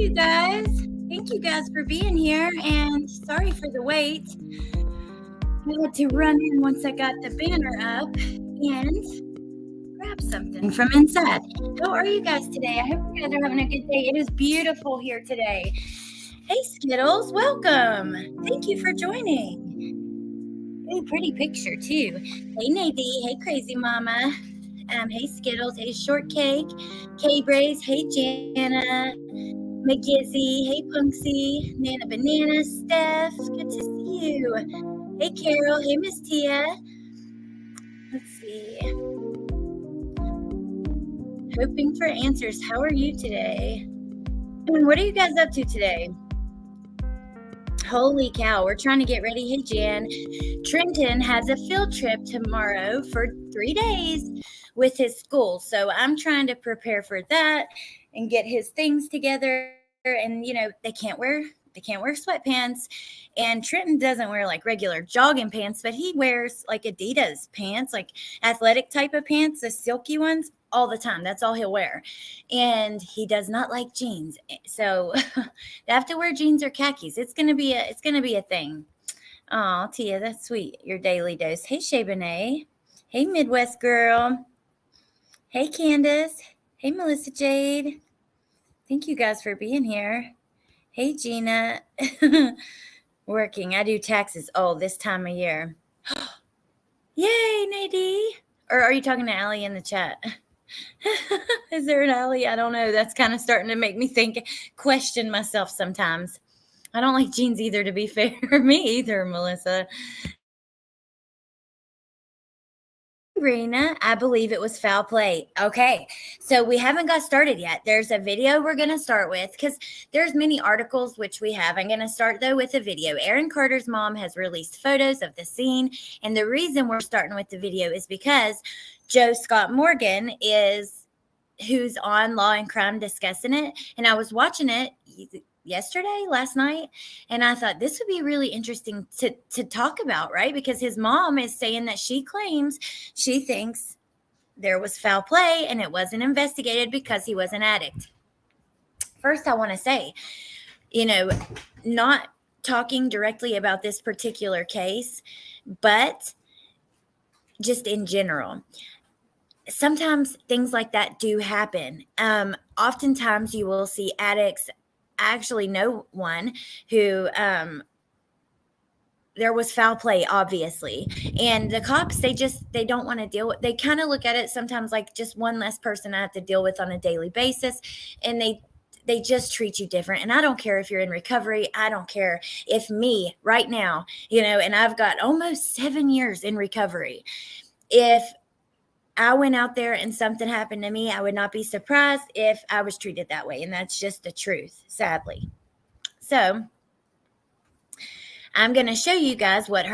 you guys. Thank you guys for being here, and sorry for the wait. I had to run in once I got the banner up and grab something from inside. How are you guys today? I hope you guys are having a good day. It is beautiful here today. Hey, Skittles, welcome. Thank you for joining. Hey, pretty picture, too. Hey, Nadie. Hey, Crazy Mama. Hey, Skittles. Hey, Shortcake. K-Brace. Hey, Jana. McGizzy, hey Punksy, Nana Banana, Steph, good to see you. Hey Carol, hey Miss Tia. Let's see. Hoping for answers. How are you today? And what are you guys up to today? Holy cow, we're trying to get ready. Hey Jan. Trenton has a field trip tomorrow for 3 days with his school. So I'm trying to prepare for that and get his things together. And they can't wear sweatpants, and Trenton doesn't wear like regular jogging pants, but he wears like Adidas pants, like athletic type of pants, the silky ones, all the time. That's all he'll wear, and he does not like jeans. So they have to wear jeans or khakis. It's gonna be a thing. Oh, Tia, that's sweet. Your daily dose. Hey Shabanae. Hey Midwest girl. Hey Candace. Hey Melissa Jade. Thank you guys for being here. Hey, Gina. Working. I do taxes this time of year. Yay, Nadie. Or are you talking to Allie in the chat? Is there an Allie? I don't know. That's kind of starting to make me question myself sometimes. I don't like jeans either, to be fair. Me either, Melissa. Rena, I believe it was foul play. Okay, so we haven't got started yet. There's a video we're going to start with because there's many articles which we have. I'm going to start, though, with a video. Aaron Carter's mom has released photos of the scene, and the reason we're starting with the video is because Joe Scott Morgan who's on Law and Crime discussing it, and I was watching it last night, and I thought this would be really interesting to talk about, right? Because his mom is saying that she thinks there was foul play and it wasn't investigated because he was an addict. First, I want to say, not talking directly about this particular case, but just in general, sometimes things like that do happen. Oftentimes you will see addicts. I actually know one who there was foul play, obviously, and the cops, they don't want to deal with. They kind of look at it sometimes like just one less person I have to deal with on a daily basis, and they just treat you different. And I don't care if you're in recovery. I don't care if me right now, and I've got almost 7 years in recovery. If I went out there and something happened to me, I would not be surprised if I was treated that way. And that's just the truth, sadly. So I'm going to show you guys what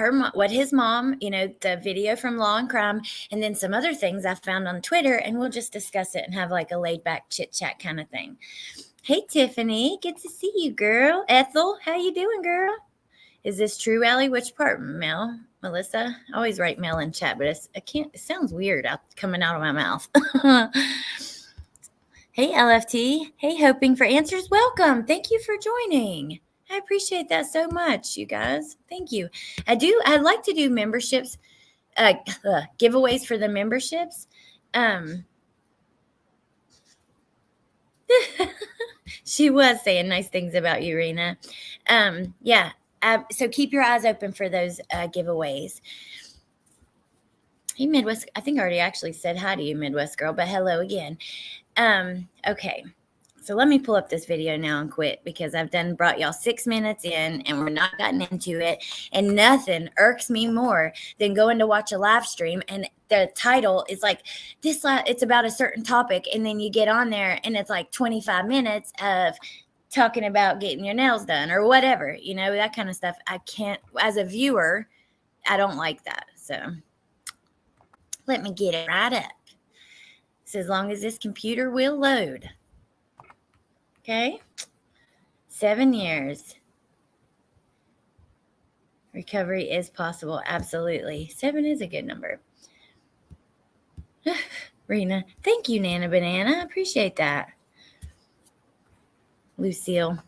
his mom, the video from Law and Crime, and then some other things I found on Twitter, and we'll just discuss it and have like a laid back chit chat kind of thing. Hey, Tiffany, good to see you, girl. Ethel, how you doing, girl? Is this true, Allie? Which part, Mel? Melissa? I always write Mel in chat, but it sounds weird coming out of my mouth. Hey, LFT. Hey, hoping for answers. Welcome. Thank you for joining. I appreciate that so much, you guys. Thank you. I'd like to do memberships, giveaways for the memberships. She was saying nice things about you, Rena. Yeah. So keep your eyes open for those giveaways. Hey, Midwest. I think I already actually said hi to you, Midwest girl, but hello again. Okay. So let me pull up this video now and quit because I've brought y'all 6 minutes in and we're not gotten into it. And nothing irks me more than going to watch a live stream and the title is like it's about a certain topic. And then you get on there and it's like 25 minutes of talking about getting your nails done or whatever, that kind of stuff. I can't, as a viewer, I don't like that. So let me get it right up. So as long as this computer will load. Okay. 7 years. Recovery is possible. Absolutely. 7 is a good number. Rena, thank you, Nana Banana. I appreciate that. Lucille.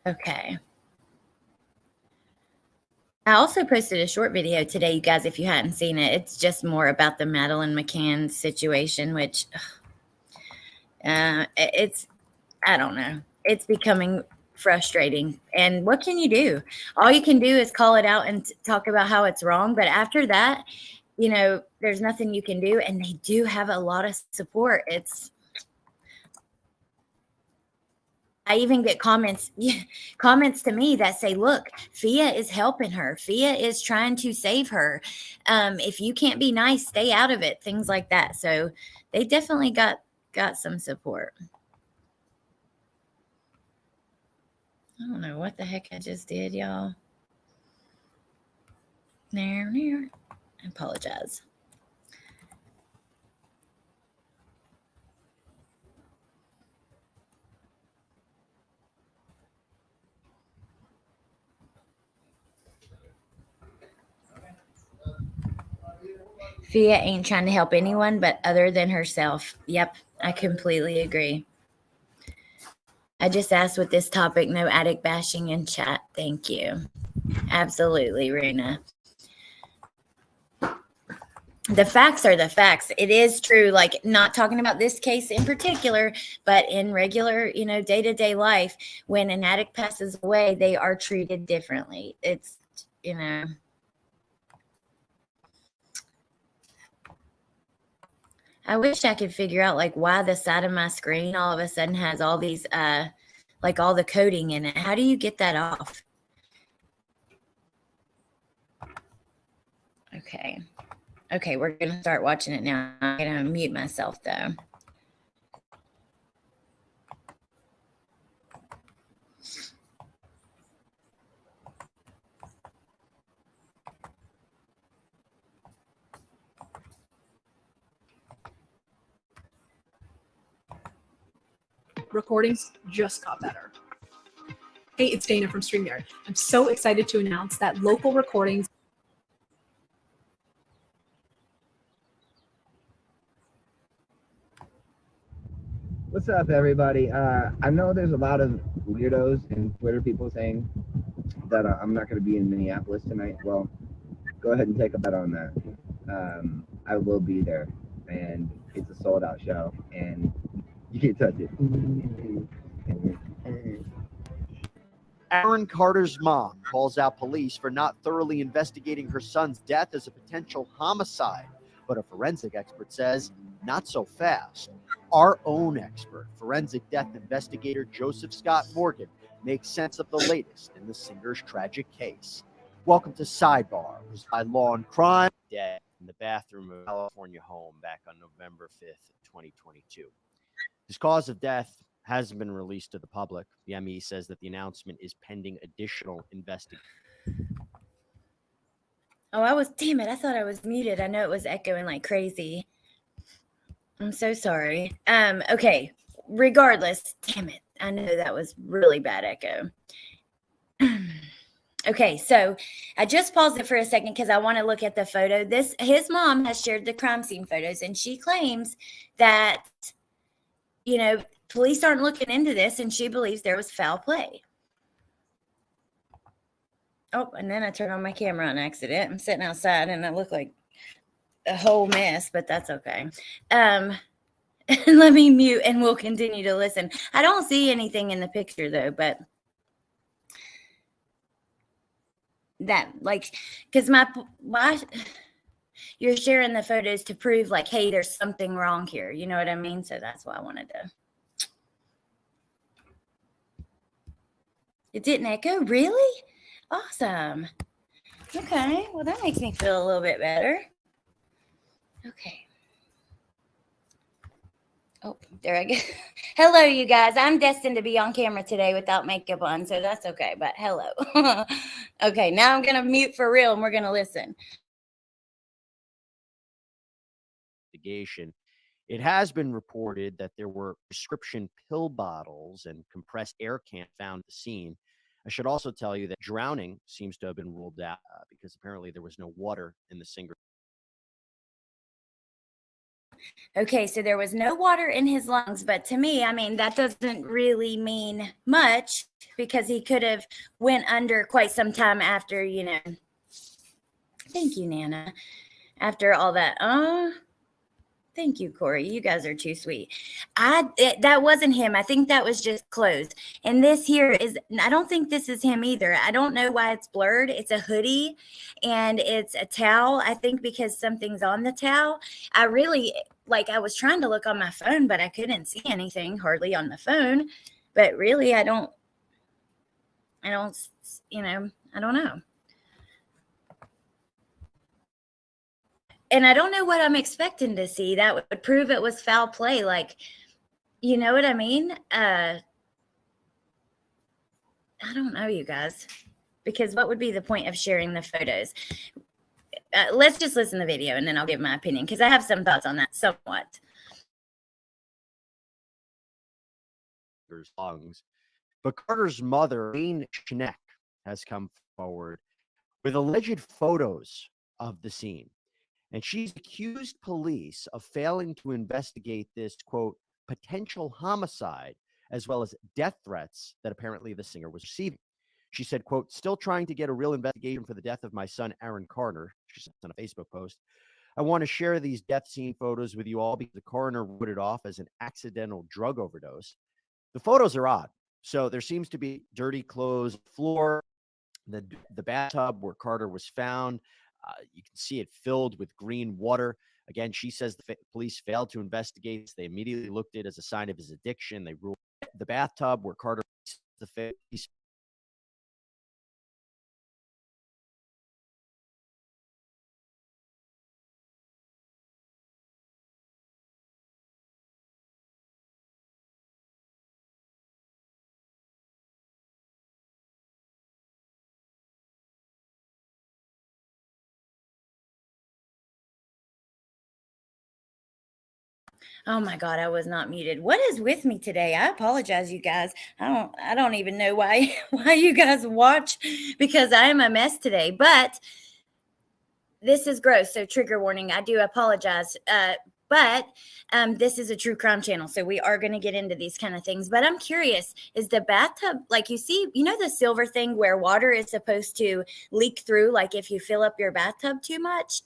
Okay. I also posted a short video today, you guys, if you hadn't seen it. It's just more about the Madeline McCann situation, which it's, I don't know. It's becoming frustrating. And what can you do? All you can do is call it out and talk about how it's wrong. But after that, there's nothing you can do. And they do have a lot of support. I even get comments to me that say, look, Fia is helping her. Fia is trying to save her. If you can't be nice, stay out of it. Things like that. So they definitely got some support. I don't know what the heck I just did, y'all. There. I apologize. Fia ain't trying to help anyone but other than herself. Yep, I completely agree. I just asked with this topic, no addict bashing in chat. Thank you. Absolutely, Rena. The facts are the facts. It is true, like not talking about this case in particular, but in regular, day-to-day life, when an addict passes away, they are treated differently. It's, I wish I could figure out like why the side of my screen all of a sudden has all these like all the coding in it. How do you get that off? Okay, we're gonna start watching it now. I'm gonna mute myself though. Recordings just got better. Hey, it's Dana from StreamYard. I'm so excited to announce that local recordings. What's up, everybody? I know there's a lot of weirdos and Twitter people saying that I'm not going to be in Minneapolis tonight. Well, go ahead and take a bet on that. I will be there, and it's a sold-out show, and you can't touch it. Aaron Carter's mom calls out police for not thoroughly investigating her son's death as a potential homicide, but a forensic expert says not so fast. Our own expert, forensic death investigator Joseph Scott Morgan, makes sense of the latest in the singer's tragic case. Welcome to Sidebar, by Law and Crime. Dead in the bathroom of a California home back on November 5th, 2022. His cause of death hasn't been released to the public. The ME says that the announcement is pending additional investigation. Oh, damn it. I thought I was muted. I know it was echoing like crazy. I'm so sorry. Okay. Regardless, damn it. I know that was really bad echo. Okay, so I just paused it for a second because I want to look at the photo. His mom has shared the crime scene photos, and she claims that, police aren't looking into this, and she believes there was foul play. Oh, and then I turned on my camera on accident. I'm sitting outside, and I look like a whole mess, but that's okay. Let me mute, and we'll continue to listen. I don't see anything in the picture, though, but that, like, because my you're sharing the photos to prove, like, hey, there's something wrong here. You know what I mean? So that's why I wanted to. It didn't echo? Really? Awesome. Okay. Well, that makes me feel a little bit better. Okay. Oh, there I go. Hello, you guys. I'm destined to be on camera today without makeup on, so that's okay. But hello. Okay, now I'm going to mute for real, and we're going to listen. It has been reported that there were prescription pill bottles and compressed air cans found at the scene. I should also tell you that drowning seems to have been ruled out because apparently there was no water in the singer. Okay, so there was no water in his lungs, but to me, I mean, that doesn't really mean much because he could have went under quite some time after, you know. Thank you, Nana. After all that, thank you, Corey. You guys are too sweet. That wasn't him. I think that was just clothes. And this here is, I don't think this is him either. I don't know why it's blurred. It's a hoodie and it's a towel. I think because something's on the towel. I really, like, I was trying to look on my phone, but I couldn't see anything hardly on the phone. But really, I don't, you know, I don't know. And I don't know what I'm expecting to see. That would prove it was foul play. Like, you know what I mean? I don't know, you guys, because what would be the point of sharing the photos? Let's just listen to the video and then I'll give my opinion because I have some thoughts on that somewhat. Lungs. But Carter's mother, Jane Schneck, has come forward with alleged photos of the scene. And she's accused police of failing to investigate this, quote, potential homicide, as well as death threats that apparently the singer was receiving. She said, quote, still trying to get a real investigation for the death of my son, Aaron Carter. She said on a Facebook post. I want to share these death scene photos with you all because the coroner wrote it off as an accidental drug overdose. The photos are odd. So there seems to be dirty clothes, floor, the bathtub where Carter was found. You can see it filled with green water. Again, she says the police failed to investigate. They immediately looked at it as a sign of his addiction. They ruled the bathtub where Carter the face. Oh my God, I was not muted. What is with me today? I apologize, you guys. I don't even know why you guys watch because I am a mess today. But this is gross. So trigger warning. I do apologize. But this is a true crime channel, so we are going to get into these kind of things. But I'm curious, is the bathtub, like you see, you know the silver thing where water is supposed to leak through, like if you fill up your bathtub too much?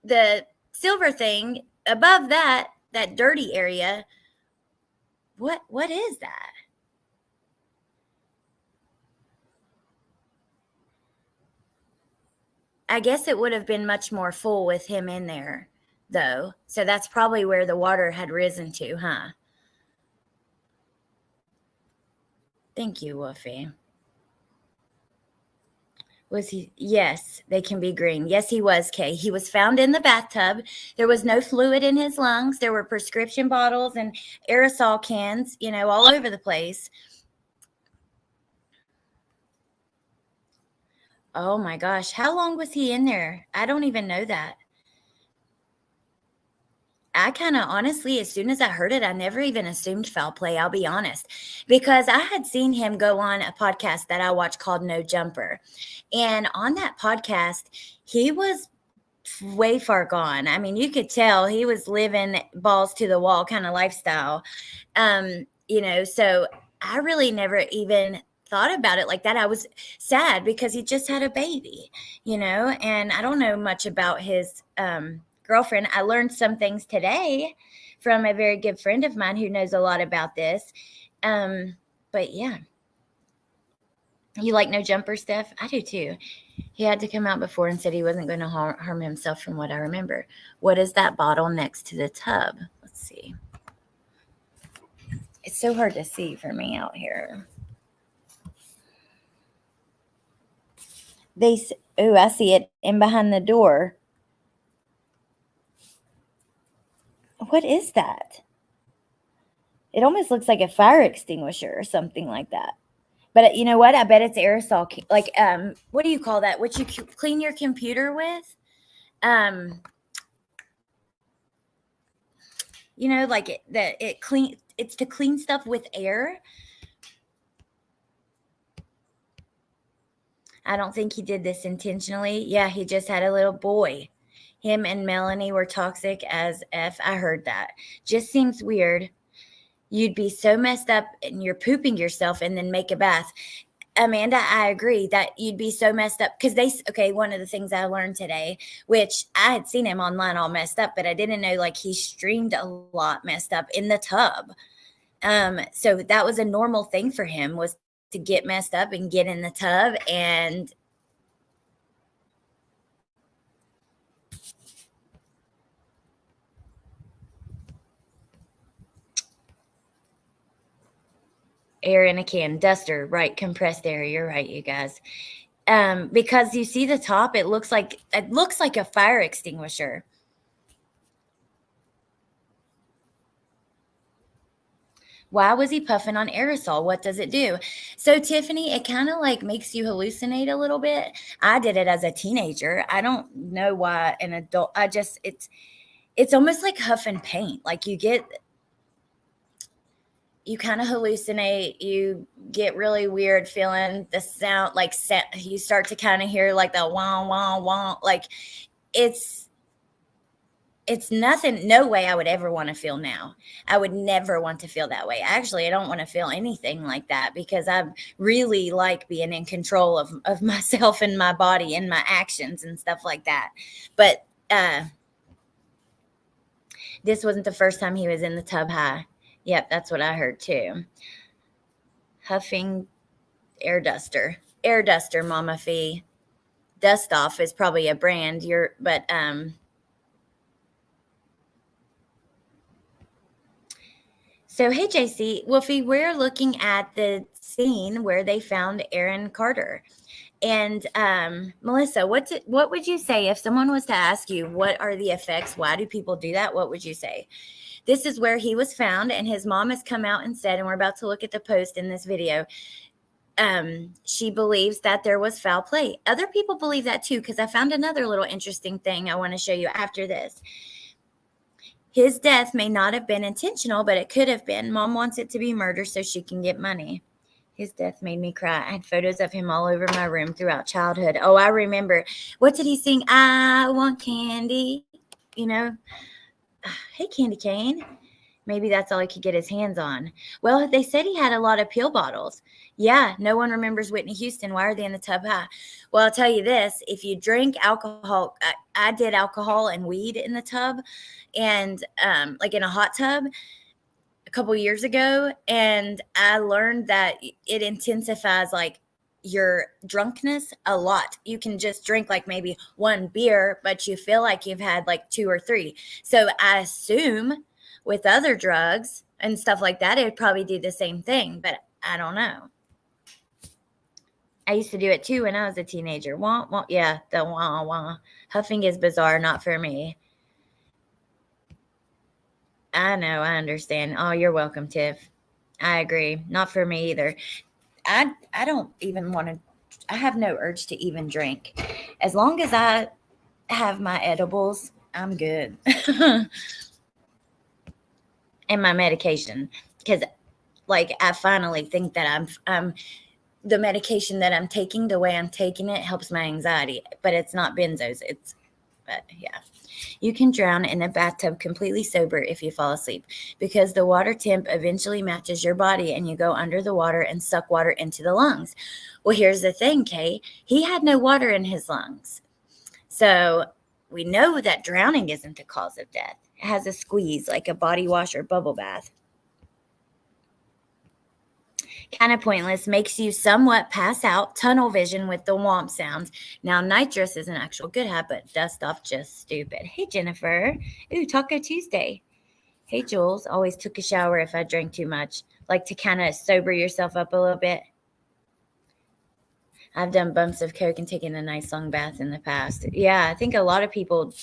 The silver thing above that dirty area, what is that? I guess it would have been much more full with him in there, though. So that's probably where the water had risen to, huh? Thank you, Wolfie. Was he? Yes, they can be green. Yes, he was, Kay. He was found in the bathtub. There was no fluid in his lungs. There were prescription bottles and aerosol cans, you know, all over the place. Oh my gosh. How long was he in there? I don't even know that. I kind of honestly, as soon as I heard it, I never even assumed foul play. I'll be honest, because I had seen him go on a podcast that I watched called No Jumper. And on that podcast, he was way far gone. I mean, you could tell he was living balls to the wall kind of lifestyle. You know, so I really never even thought about it like that. I was sad because he just had a baby, you know, and I don't know much about his girlfriend. I learned some things today from a very good friend of mine who knows a lot about this. But yeah. You like No Jumper stuff? I do too. He had to come out before and said he wasn't going to harm himself from what I remember. What is that bottle next to the tub? Let's see. It's so hard to see for me out here. Oh, I see it in behind the door. What is that? It almost looks like a fire extinguisher or something like that. But you know what? I bet it's aerosol. Like, what do you call that? What you clean your computer with? You know, like it's to clean stuff with air. I don't think he did this intentionally. Yeah, he just had a little boy. him and Melanie were toxic as F. I heard that. Just seems weird. You'd be so messed up and you're pooping yourself and then make a bath. Amanda, I agree that you'd be so messed up because one of the things I learned today, which I had seen him online all messed up, but I didn't know like he streamed a lot messed up in the tub. So that was a normal thing for him, was to get messed up and get in the tub. And air in a can, duster, right? Compressed air. You're right, you guys. Because you see the top, it looks like a fire extinguisher. Why was he puffing on aerosol? What does it do? So Tiffany, it kind of like makes you hallucinate a little bit. I did it as a teenager. I don't know why an adult. It's almost like huffing paint. Like you kind of hallucinate. You get really weird feeling the sound. Like you start to kind of hear like the wah wah wah. Like it's nothing. No way I would ever want to feel now. I would never want to feel that way. Actually, I don't want to feel anything like that because I really like being in control of myself and my body and my actions and stuff like that. But this wasn't the first time he was in the tub high. Yep, that's what I heard too. Huffing air duster, Mama Fee. Dust Off is probably a brand. So, hey, JC, Wolfie, we're looking at the scene where they found Aaron Carter. And Melissa, what would you say if someone was to ask you, what are the effects? Why do people do that? What would you say? This is where he was found, and his mom has come out and said, and we're about to look at the post in this video, she believes that there was foul play. Other people believe that too, because I found another little interesting thing I want to show you after this. His death may not have been intentional, but it could have been. Mom wants it to be murder so she can get money. His death made me cry. I had photos of him all over my room throughout childhood. Oh, I remember. What did he sing? I want candy. You know, hey, Candy Cane. Maybe that's all he could get his hands on. Well, they said he had a lot of pill bottles. Yeah, no one remembers Whitney Houston. Why are they in the tub high? Well, I'll tell you this. If you drink alcohol, I did alcohol and weed in the tub and like in a hot tub a couple years ago. And I learned that it intensifies like your drunkenness a lot. You can just drink like maybe one beer, but you feel like you've had like 2 or 3. So I assume with other drugs and stuff like that, it would probably do the same thing, but I don't know. I used to do it too when I was a teenager. Wah, wah, yeah, the wah, wah. Huffing is bizarre, not for me. I know, I understand. Oh, you're welcome, Tiff. I agree. Not for me either. I don't even want to, I have no urge to even drink. As long as I have my edibles, I'm good. And my medication, because like I finally think that I'm the medication that I'm taking, the way I'm taking it helps my anxiety, but it's not benzos. But yeah, you can drown in a bathtub completely sober if you fall asleep because the water temp eventually matches your body and you go under the water and suck water into the lungs. Well, here's the thing, Kay, he had no water in his lungs. So we know that drowning isn't the cause of death. It has a squeeze, like a body wash or bubble bath. Kind of pointless, makes you somewhat pass out, tunnel vision with the womp sounds. Now, nitrous is an actual good habit. Dust off, just stupid. Hey, Jennifer. Ooh, Taco Tuesday. Hey, Jules. Always took a shower if I drank too much. Like to kind of sober yourself up a little bit. I've done bumps of Coke and taken a nice long bath in the past. Yeah, I think a lot of people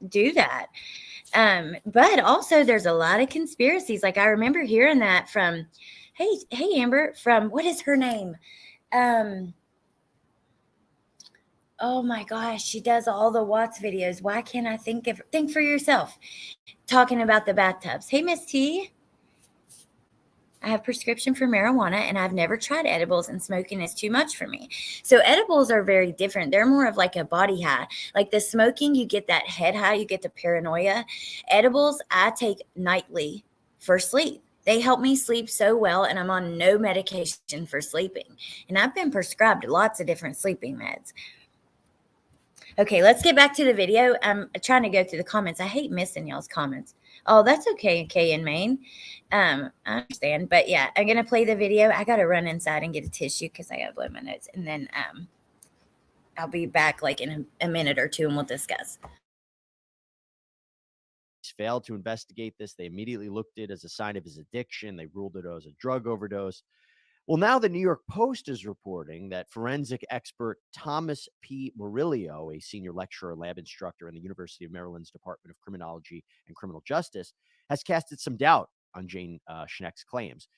do that. But also there's a lot of conspiracies. Like I remember hearing that from, hey Amber, from, what is her name? Oh my gosh, she does all the Watts videos. Why can't I think for yourself? Talking about the bathtubs. Hey, Miss T. I have prescription for marijuana and I've never tried edibles, and smoking is too much for me. So edibles are very different. They're more of like a body high. Like the smoking, you get that head high, you get the paranoia. Edibles, I take nightly for sleep. They help me sleep so well, and I'm on no medication for sleeping. And I've been prescribed lots of different sleeping meds. Okay, let's get back to the video. I'm trying to go through the comments. I hate missing y'all's comments. Oh, that's okay, Kay in Maine. I understand. But yeah, I'm gonna play the video. I gotta run inside and get a tissue because I gotta blow my nose. And then I'll be back like in a minute or two and we'll discuss. Failed to investigate this. They immediately looked at it as a sign of his addiction. They ruled it as a drug overdose. Well, now the New York Post is reporting that forensic expert Thomas P. Murillo, a senior lecturer and lab instructor in the University of Maryland's Department of Criminology and Criminal Justice, has casted some doubt on Jane Schneck's claims.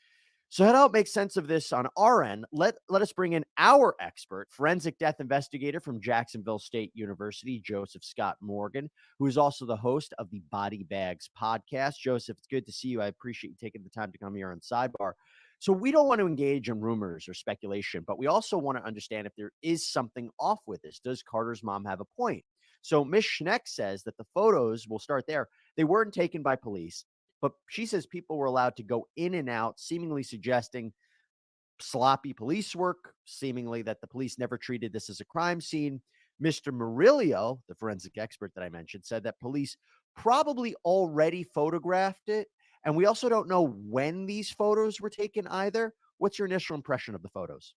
So to help make sense of this on our end, let us bring in our expert, forensic death investigator from Jacksonville State University, Joseph Scott Morgan, who is also the host of the Body Bags podcast. Joseph, it's good to see you. I appreciate you taking the time to come here on Sidebar. So we don't want to engage in rumors or speculation, but we also want to understand if there is something off with this. Does Carter's mom have a point? So Ms. Schneck says that the photos, we'll start there, they weren't taken by police. But she says people were allowed to go in and out, seemingly suggesting sloppy police work, seemingly that the police never treated this as a crime scene. Mr. Murillo, the forensic expert that I mentioned, said that police probably already photographed it. And we also don't know when these photos were taken either. What's your initial impression of the photos?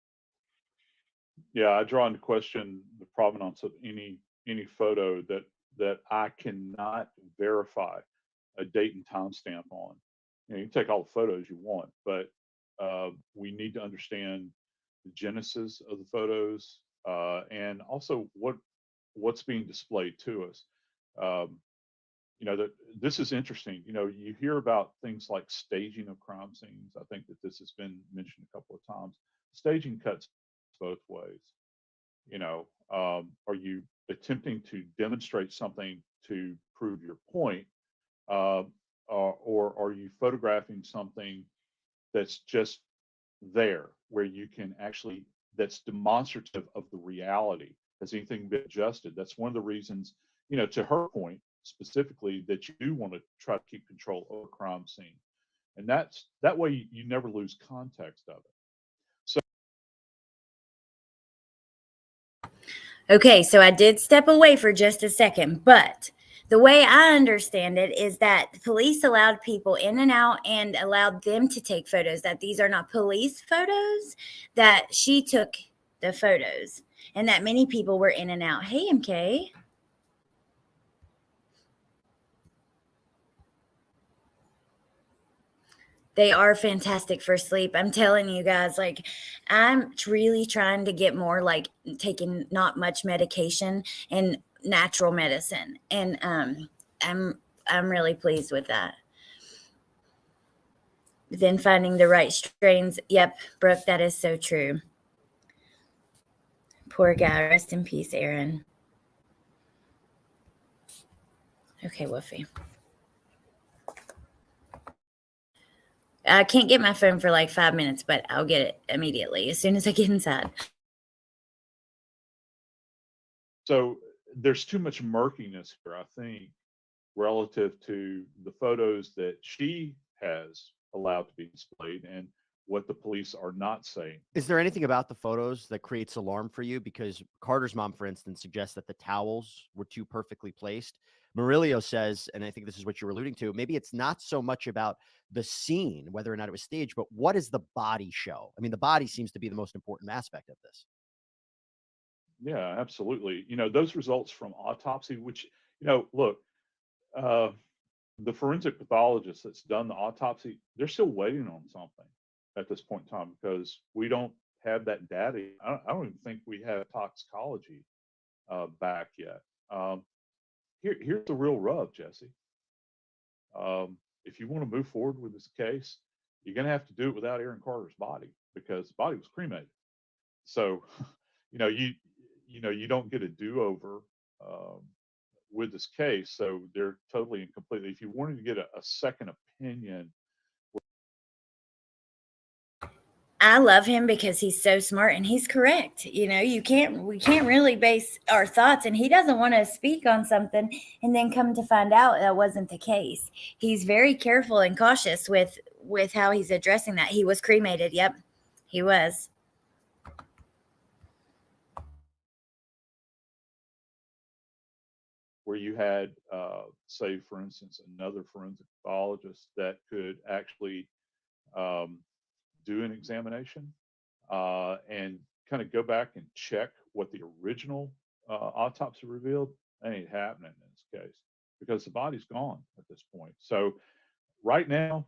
Yeah, I draw into question the provenance of any photo that I cannot verify a date and timestamp on. You can take all the photos you want, but we need to understand the genesis of the photos, and also what's being displayed to us. Um, that this is interesting. You hear about things like staging of crime scenes. I think that this has been mentioned a couple of times. Staging cuts both ways. Are you attempting to demonstrate something to prove your point, uh, or are you photographing something that's just there, where you can actually, that's demonstrative of the reality? Has anything been adjusted? That's one of the reasons, to her point specifically, that you do want to try to keep control of a crime scene, and that way you never lose context of it. Okay, so I did step away for just a second, but the way I understand it is that the police allowed people in and out and allowed them to take photos, that these are not police photos, that she took the photos, and that many people were in and out. Hey, MK. They are fantastic for sleep. I'm telling you guys, like, I'm really trying to get more like taking not much medication and natural medicine. And I'm really pleased with that. Then finding the right strains. Yep, Brooke, that is so true. Poor guy. Rest in peace, Aaron. Okay, Woofy. I can't get my phone for like 5 minutes, but I'll get it immediately as soon as I get inside. So there's too much murkiness here, I think, relative to the photos that she has allowed to be displayed and what the police are not saying. Is there anything about the photos that creates alarm for you? Because Carter's mom, for instance, suggests that the towels were too perfectly placed. Murillo says, and I think this is what you're alluding to, maybe it's not so much about the scene, whether or not it was staged, but what does the body show? I mean, the body seems to be the most important aspect of this. Yeah, absolutely. Those results from autopsy, which, look, the forensic pathologist that's done the autopsy, they're still waiting on something at this point in time because we don't have that data. I don't even think we have toxicology back yet. Here's the real rub, Jesse. If you want to move forward with this case, you're going to have to do it without Aaron Carter's body because the body was cremated. So, you don't get a do-over with this case. So they're totally and completely. If you wanted to get a second opinion I love him because he's so smart and he's correct. You know, we can't really base our thoughts, and he doesn't want to speak on something and then come to find out that wasn't the case. He's very careful and cautious with how he's addressing that. He was cremated. Yep, he was. Where you had, say, for instance, another forensic pathologist that could actually um, do an examination and kind of go back and check what the original autopsy revealed. That ain't happening in this case because the body's gone at this point. So right now,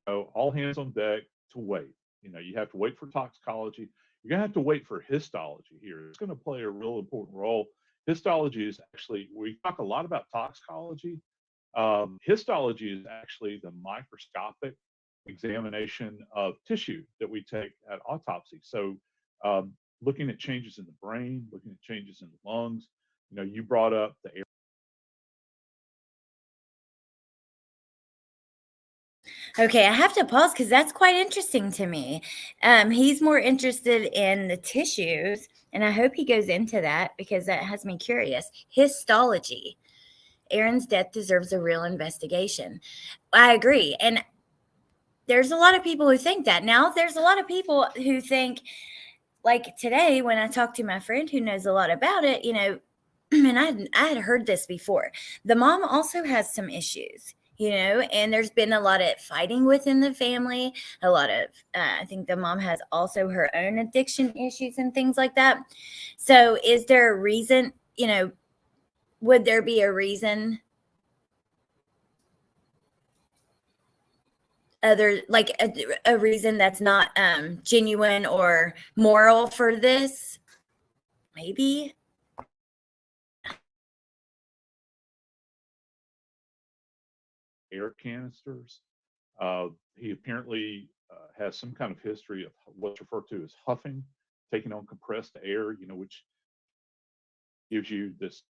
all hands on deck to wait. You have to wait for toxicology. You're going to have to wait for histology here. It's going to play a real important role. Histology is actually, we talk a lot about toxicology. Histology is actually the microscopic examination of tissue that we take at autopsy. So, looking at changes in the brain, looking at changes in the lungs. You brought up the air. Okay, I have to pause because that's quite interesting to me. He's more interested in the tissues, and I hope he goes into that because that has me curious. Histology. Aaron's death deserves a real investigation. I agree. And there's a lot of people who think that. Now, there's a lot of people who think, like today, when I talked to my friend who knows a lot about it, and I had heard this before. The mom also has some issues, and there's been a lot of fighting within the family. A lot of, I think the mom has also her own addiction issues and things like that. So, is there a reason, would there be a reason other, like a reason that's not genuine or moral for this? Maybe. Air canisters. He apparently has some kind of history of what's referred to as huffing, taking on compressed air, which gives you this.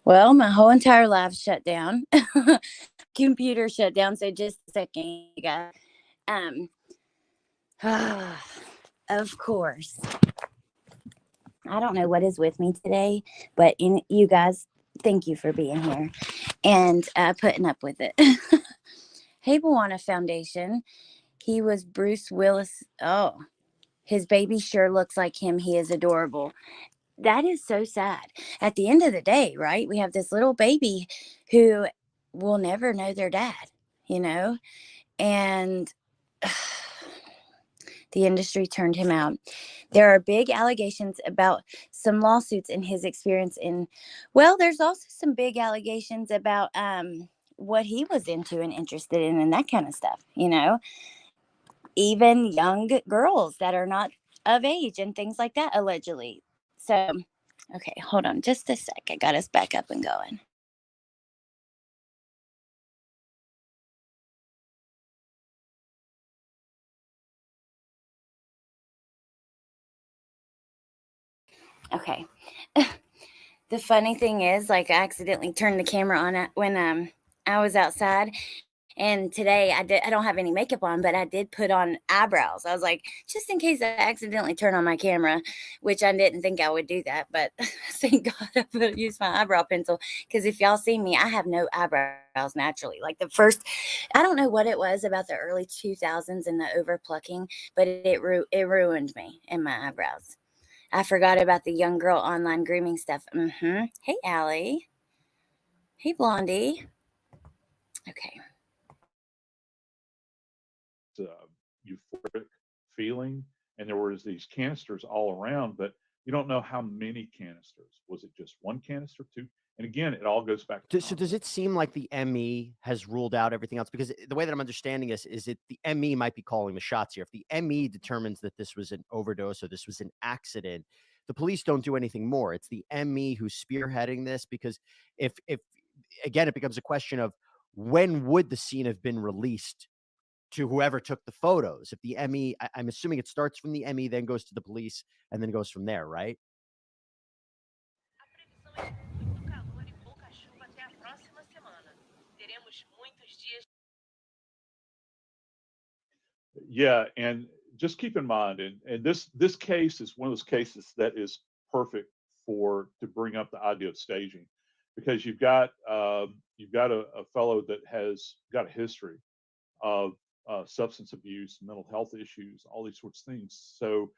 Well, my whole entire life shut down. Computer shut down. So just a second, you guys. Um, of course. I don't know what is with me today, but you guys, thank you for being here and putting up with it. Hey, Bwana Foundation. He was Bruce Willis. Oh, his baby sure looks like him. He is adorable. That is so sad. At the end of the day, right? We have this little baby who will never know their dad, and the industry turned him out. There are big allegations about some lawsuits in his experience well, there's also some big allegations about what he was into and interested in and that kind of stuff, even young girls that are not of age and things like that, allegedly. So, okay, hold on just a sec. I got us back up and going. Okay. The funny thing is, like, I accidentally turned the camera on when I was outside. And today I don't have any makeup on, but I did put on eyebrows. I was like, just in case I accidentally turn on my camera, which I didn't think I would do that, but thank God I used my eyebrow pencil. Because if y'all see me, I have no eyebrows naturally. Like I don't know what it was about the early 2000s and the over plucking, but it ruined me and my eyebrows. I forgot about the young girl online grooming stuff. Hey, Allie. Hey, Blondie. Okay. Euphoric feeling, and there was these canisters all around, but You don't know how many canisters. Was it just one canister, two? And again, it all goes back to So does it seem like the ME has ruled out everything else? Because the way that I'm understanding this is it the ME might be calling the shots here. If the ME determines that this was an overdose or this was an accident, the police don't do anything more. It's the ME who's spearheading this because if again it becomes a question of when would the scene have been released to whoever took the photos? If the ME, I'm assuming it starts from the ME, then goes to the police, and then goes from there, right? A previsão é de muito calor e pouca chuva até a próxima semana. Teremos muitos dias. Yeah, and just keep in mind, and this case is one of those cases that is perfect for to bring up the idea of staging, because you've got a fellow that has got a history of substance abuse, mental health issues, all these sorts of things. So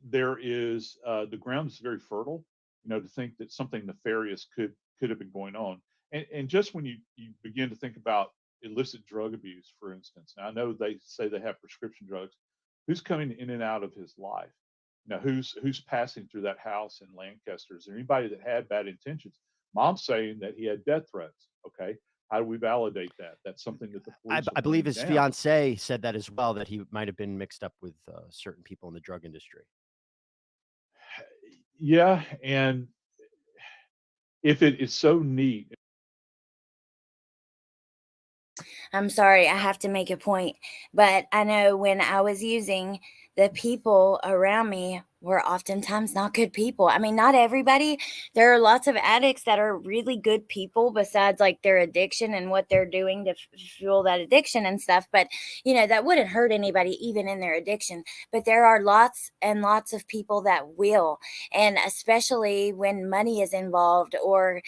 there is the ground is very fertile, to think that something nefarious could have been going on. And just when you begin to think about illicit drug abuse, for instance, now I know they say they have prescription drugs. Who's coming in and out of his life? Who's passing through that house in Lancaster? Is there anybody that had bad intentions? Mom's saying that he had death threats. Okay, how do we validate that? That's something that the police I are believe running his down. fiancée said that as well, that he might have been mixed up with certain people in the drug industry. Yeah, and if it is so neat. I'm sorry, I have to make a point, but I know when I was using, the people around me were oftentimes not good people. I mean, not everybody. There are lots of addicts that are really good people besides like their addiction and what they're doing to fuel that addiction and stuff. But, that wouldn't hurt anybody even in their addiction. But there are lots and lots of people that will. And especially when money is involved or,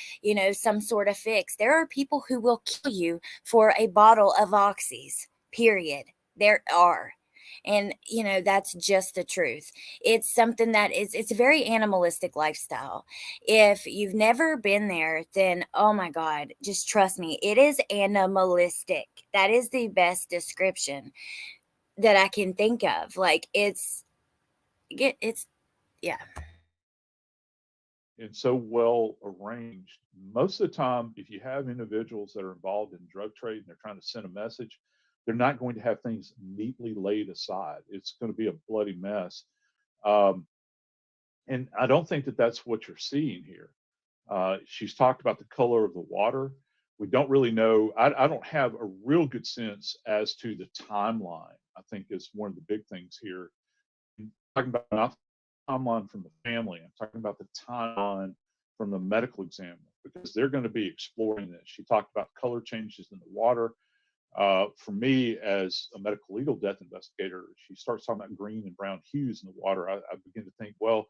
some sort of fix, there are people who will kill you for a bottle of oxys, period. There are. And, that's just the truth. It's something it's a very animalistic lifestyle. If you've never been there, then, oh my God, just trust me. It is animalistic. That is the best description that I can think of. Like yeah. And so well arranged. Most of the time, if you have individuals that are involved in drug trade and they're trying to send a message, they're not going to have things neatly laid aside. It's going to be a bloody mess. Um, and I don't think that that's what you're seeing here. She's talked about the color of the water. We don't really know. I don't have a real good sense as to the timeline. I think is one of the big things here. I'm talking about not the timeline from the family. I'm talking about the timeline from the medical examiner, because they're going to be exploring this. She talked about color changes in the water. For me, as a medical legal death investigator, she starts talking about green and brown hues in the water. I begin to think, well,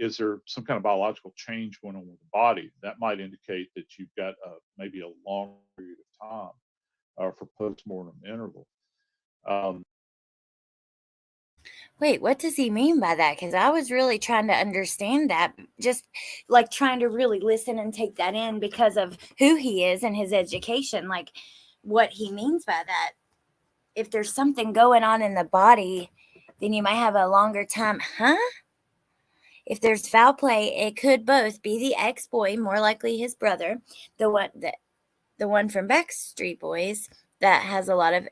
is there some kind of biological change going on with the body? That might indicate that you've got maybe a long period of time for postmortem interval. Wait, what does he mean by that? Because I was really trying to understand that, just like trying to really listen and take that in because of who he is and his education, like what he means by that. If there's something going on in the body, then you might have a longer time. Huh? If there's foul play, it could both be the ex-boy, more likely his brother, the one from Backstreet Boys that has a lot of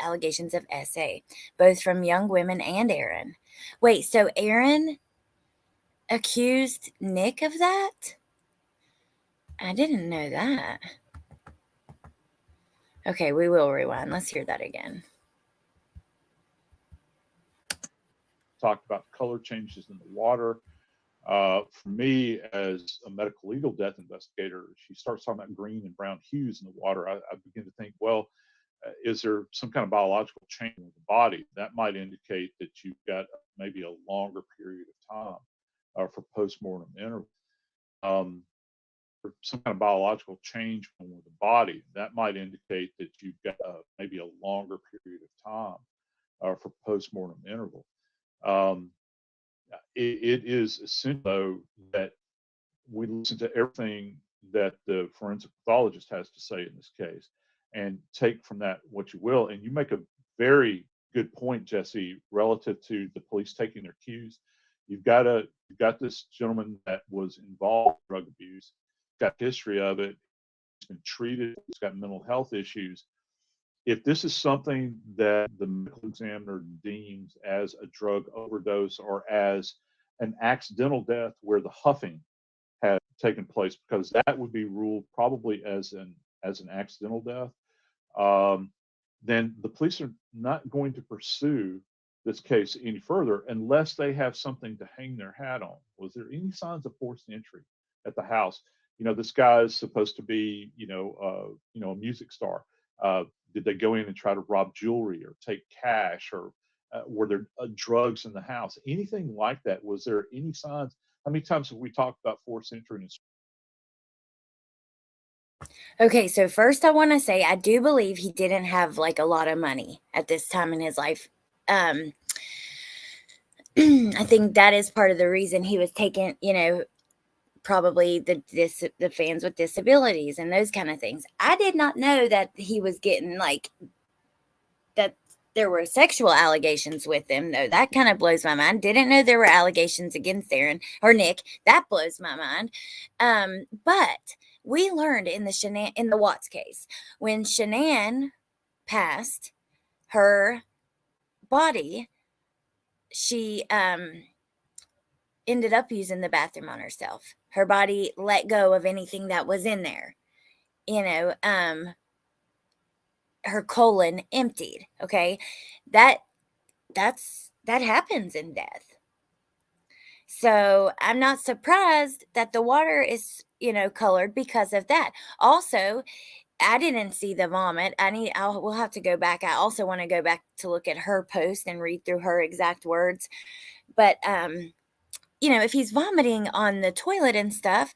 allegations of SA, both from young women and Aaron. Wait, so Aaron accused Nick of that? I didn't know that. Okay, we will rewind. Let's hear that again. Talked about color changes in the water. For me, as a medical legal death investigator, she starts talking about green and brown hues in the water. I begin to think, well, is there some kind of biological change in the body? That might indicate that you've got maybe a longer period of time for postmortem interval. Or some kind of biological change in the body. That might indicate that you've got maybe a longer period of time for postmortem interval. It is essential, though, that we listen to everything that the forensic pathologist has to say in this case and take from that what you will. And you make a very good point, Jesse, relative to the police taking their cues. you've got this gentleman that was involved in drug abuse, got history of it, he's been treated, he's got mental health issues. If this is something that the medical examiner deems as a drug overdose or as an accidental death where the huffing had taken place, because that would be ruled probably as an accidental death, then the police are not going to pursue this case any further unless they have something to hang their hat on. Was there any signs of forced entry at the house? This guy is supposed to be, a music star. Did they go in and try to rob jewelry or take cash, or were there drugs in the house? Anything like that? Was there any signs? How many times have we talked about forced entry? Okay, so first I want to say I do believe he didn't have like a lot of money at this time in his life. I think that is part of the reason he was taken, probably the fans with disabilities and those kind of things. I did not know that he was getting like that there were sexual allegations with him, though. That kind of blows my mind. Didn't know there were allegations against Aaron or Nick. That blows my mind. But we learned in the Watts case, when Shanann passed, her body, she ended up using the bathroom on herself. Her body let go of anything that was in there. Her colon emptied. Okay. That happens in death. So I'm not surprised that the water is, colored because of that. Also, I didn't see the vomit. We'll have to go back. I also want to go back to look at her post and read through her exact words. But, if he's vomiting on the toilet and stuff,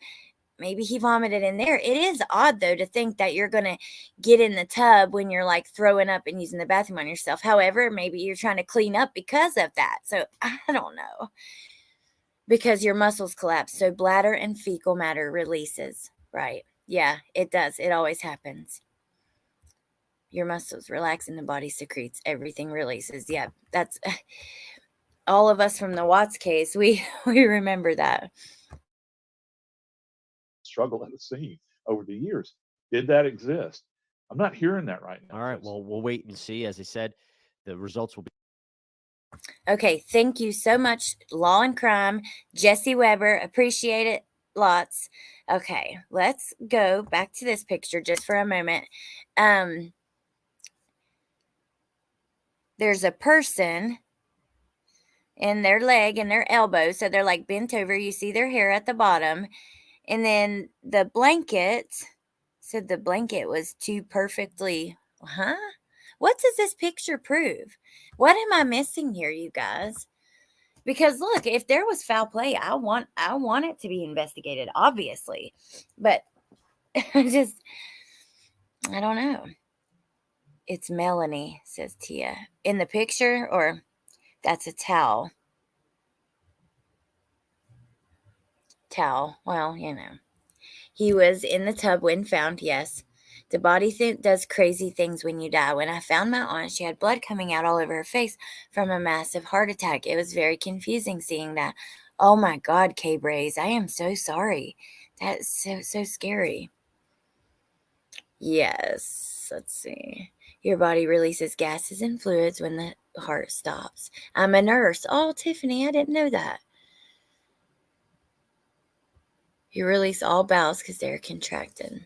maybe he vomited in there. It is odd, though, to think that you're going to get in the tub when you're like throwing up and using the bathroom on yourself. However, maybe you're trying to clean up because of that. So I don't know. Because your muscles collapse. So bladder and fecal matter releases. Right. Yeah, it does. It always happens. Your muscles relax and the body secretes. Everything releases. Yeah, that's all of us from the Watts case. We remember that. Struggle at the scene over the years. Did that exist? I'm not hearing that right now. All right. Well, we'll wait and see. As I said, the results will be. Okay. Thank you so much, Law and Crime, Jesse Weber. Appreciate it. Lots. Okay. Let's go back to this picture just for a moment. There's a person in their leg and their elbow. So they're like bent over. You see their hair at the bottom. And then the blanket, said the blanket was too perfectly, What does this picture prove? What am I missing here, you guys? Because look, if there was foul play, I want it to be investigated, obviously. But I don't know. It's Melanie, says Tia. In the picture, or that's a towel. Towel. Well, He was in the tub when found, yes. The body does crazy things when you die. When I found my aunt, she had blood coming out all over her face from a massive heart attack. It was very confusing seeing that. Oh my God, K-Braze, I am so sorry. That's so scary. Yes, let's see. Your body releases gases and fluids when the heart stops. I'm a nurse. Oh, Tiffany, I didn't know that. You release all bowels because they're contracted.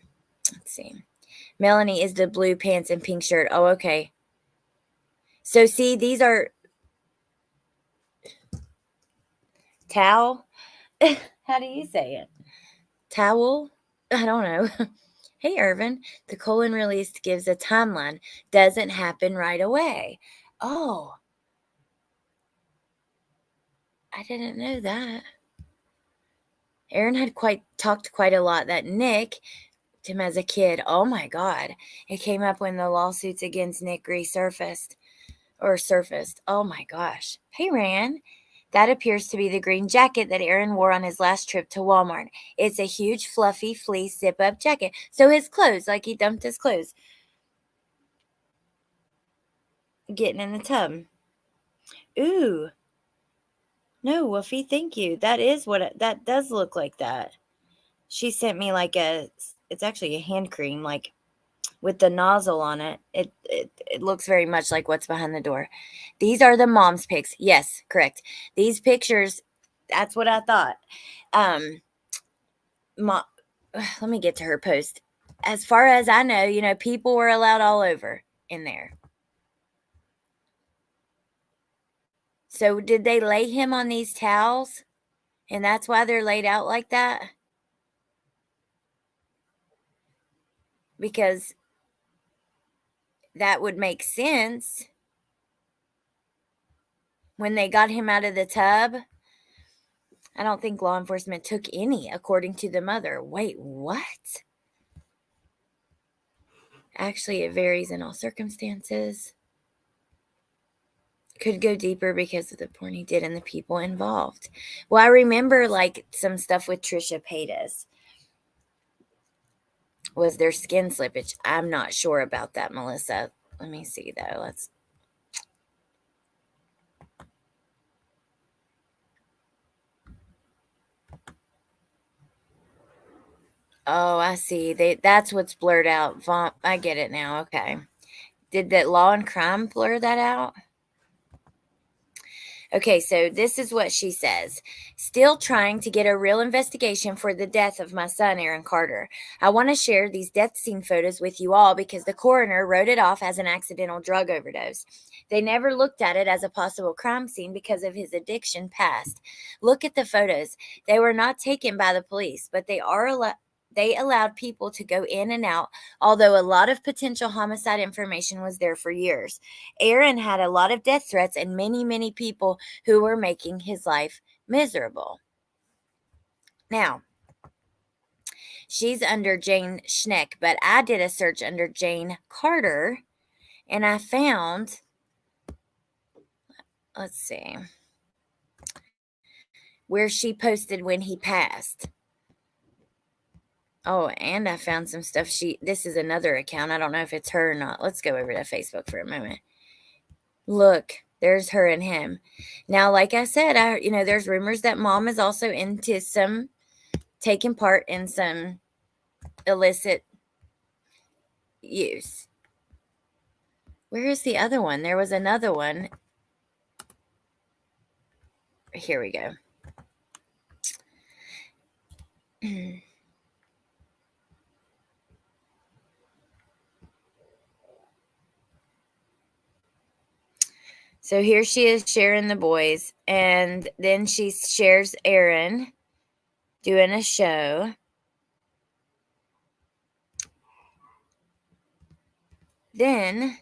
Let's see. Melanie is the blue pants and pink shirt. Oh, okay. So see, these are towel. How do you say it? Towel? I don't know. Hey, Irvin. The colon release gives a timeline. Doesn't happen right away. Oh. I didn't know that. Aaron had talked quite a lot that Nick, him as a kid. Oh my God. It came up when the lawsuits against Nick surfaced. Oh my gosh. Hey, Ran. That appears to be the green jacket that Aaron wore on his last trip to Walmart. It's a huge, fluffy, fleece zip-up jacket. So his clothes, like he dumped his clothes. Getting in the tub. Ooh. No, Wolfie, thank you. That is that does look like that. She sent me like it's actually a hand cream, like with the nozzle on it. It looks very much like what's behind the door. These are the mom's pics. Yes, correct. These pictures, that's what I thought. Mom, let me get to her post. As far as I know, people were allowed all over in there. So did they lay him on these towels? And that's why they're laid out like that? Because that would make sense. When they got him out of the tub, I don't think law enforcement took any, according to the mother. Wait, what? Actually, it varies in all circumstances. Could go deeper because of the porn he did and the people involved. Well, I remember like some stuff with Trisha Paytas. Was there skin slippage? I'm not sure about that, Melissa. Let me see though. Oh, I see. That's what's blurred out. I get it now. Okay. Did that Law and Crime blur that out? Okay, so this is what she says. Still trying to get a real investigation for the death of my son, Aaron Carter. I want to share these death scene photos with you all because the coroner wrote it off as an accidental drug overdose. They never looked at it as a possible crime scene because of his addiction past. Look at the photos. They were not taken by the police, but they allowed people to go in and out, although a lot of potential homicide information was there for years. Aaron had a lot of death threats and many, many people who were making his life miserable. Now, she's under Jane Schneck, but I did a search under Jane Carter, and I found, let's see, where she posted when he passed. Oh, and I found some stuff. This is another account. I don't know if it's her or not. Let's go over to Facebook for a moment. Look, there's her and him. Now, like I said, there's rumors that mom is also into taking part in some illicit use. Where is the other one? There was another one. Here we go. So here she is sharing the boys, and then she shares Aaron doing a show. Then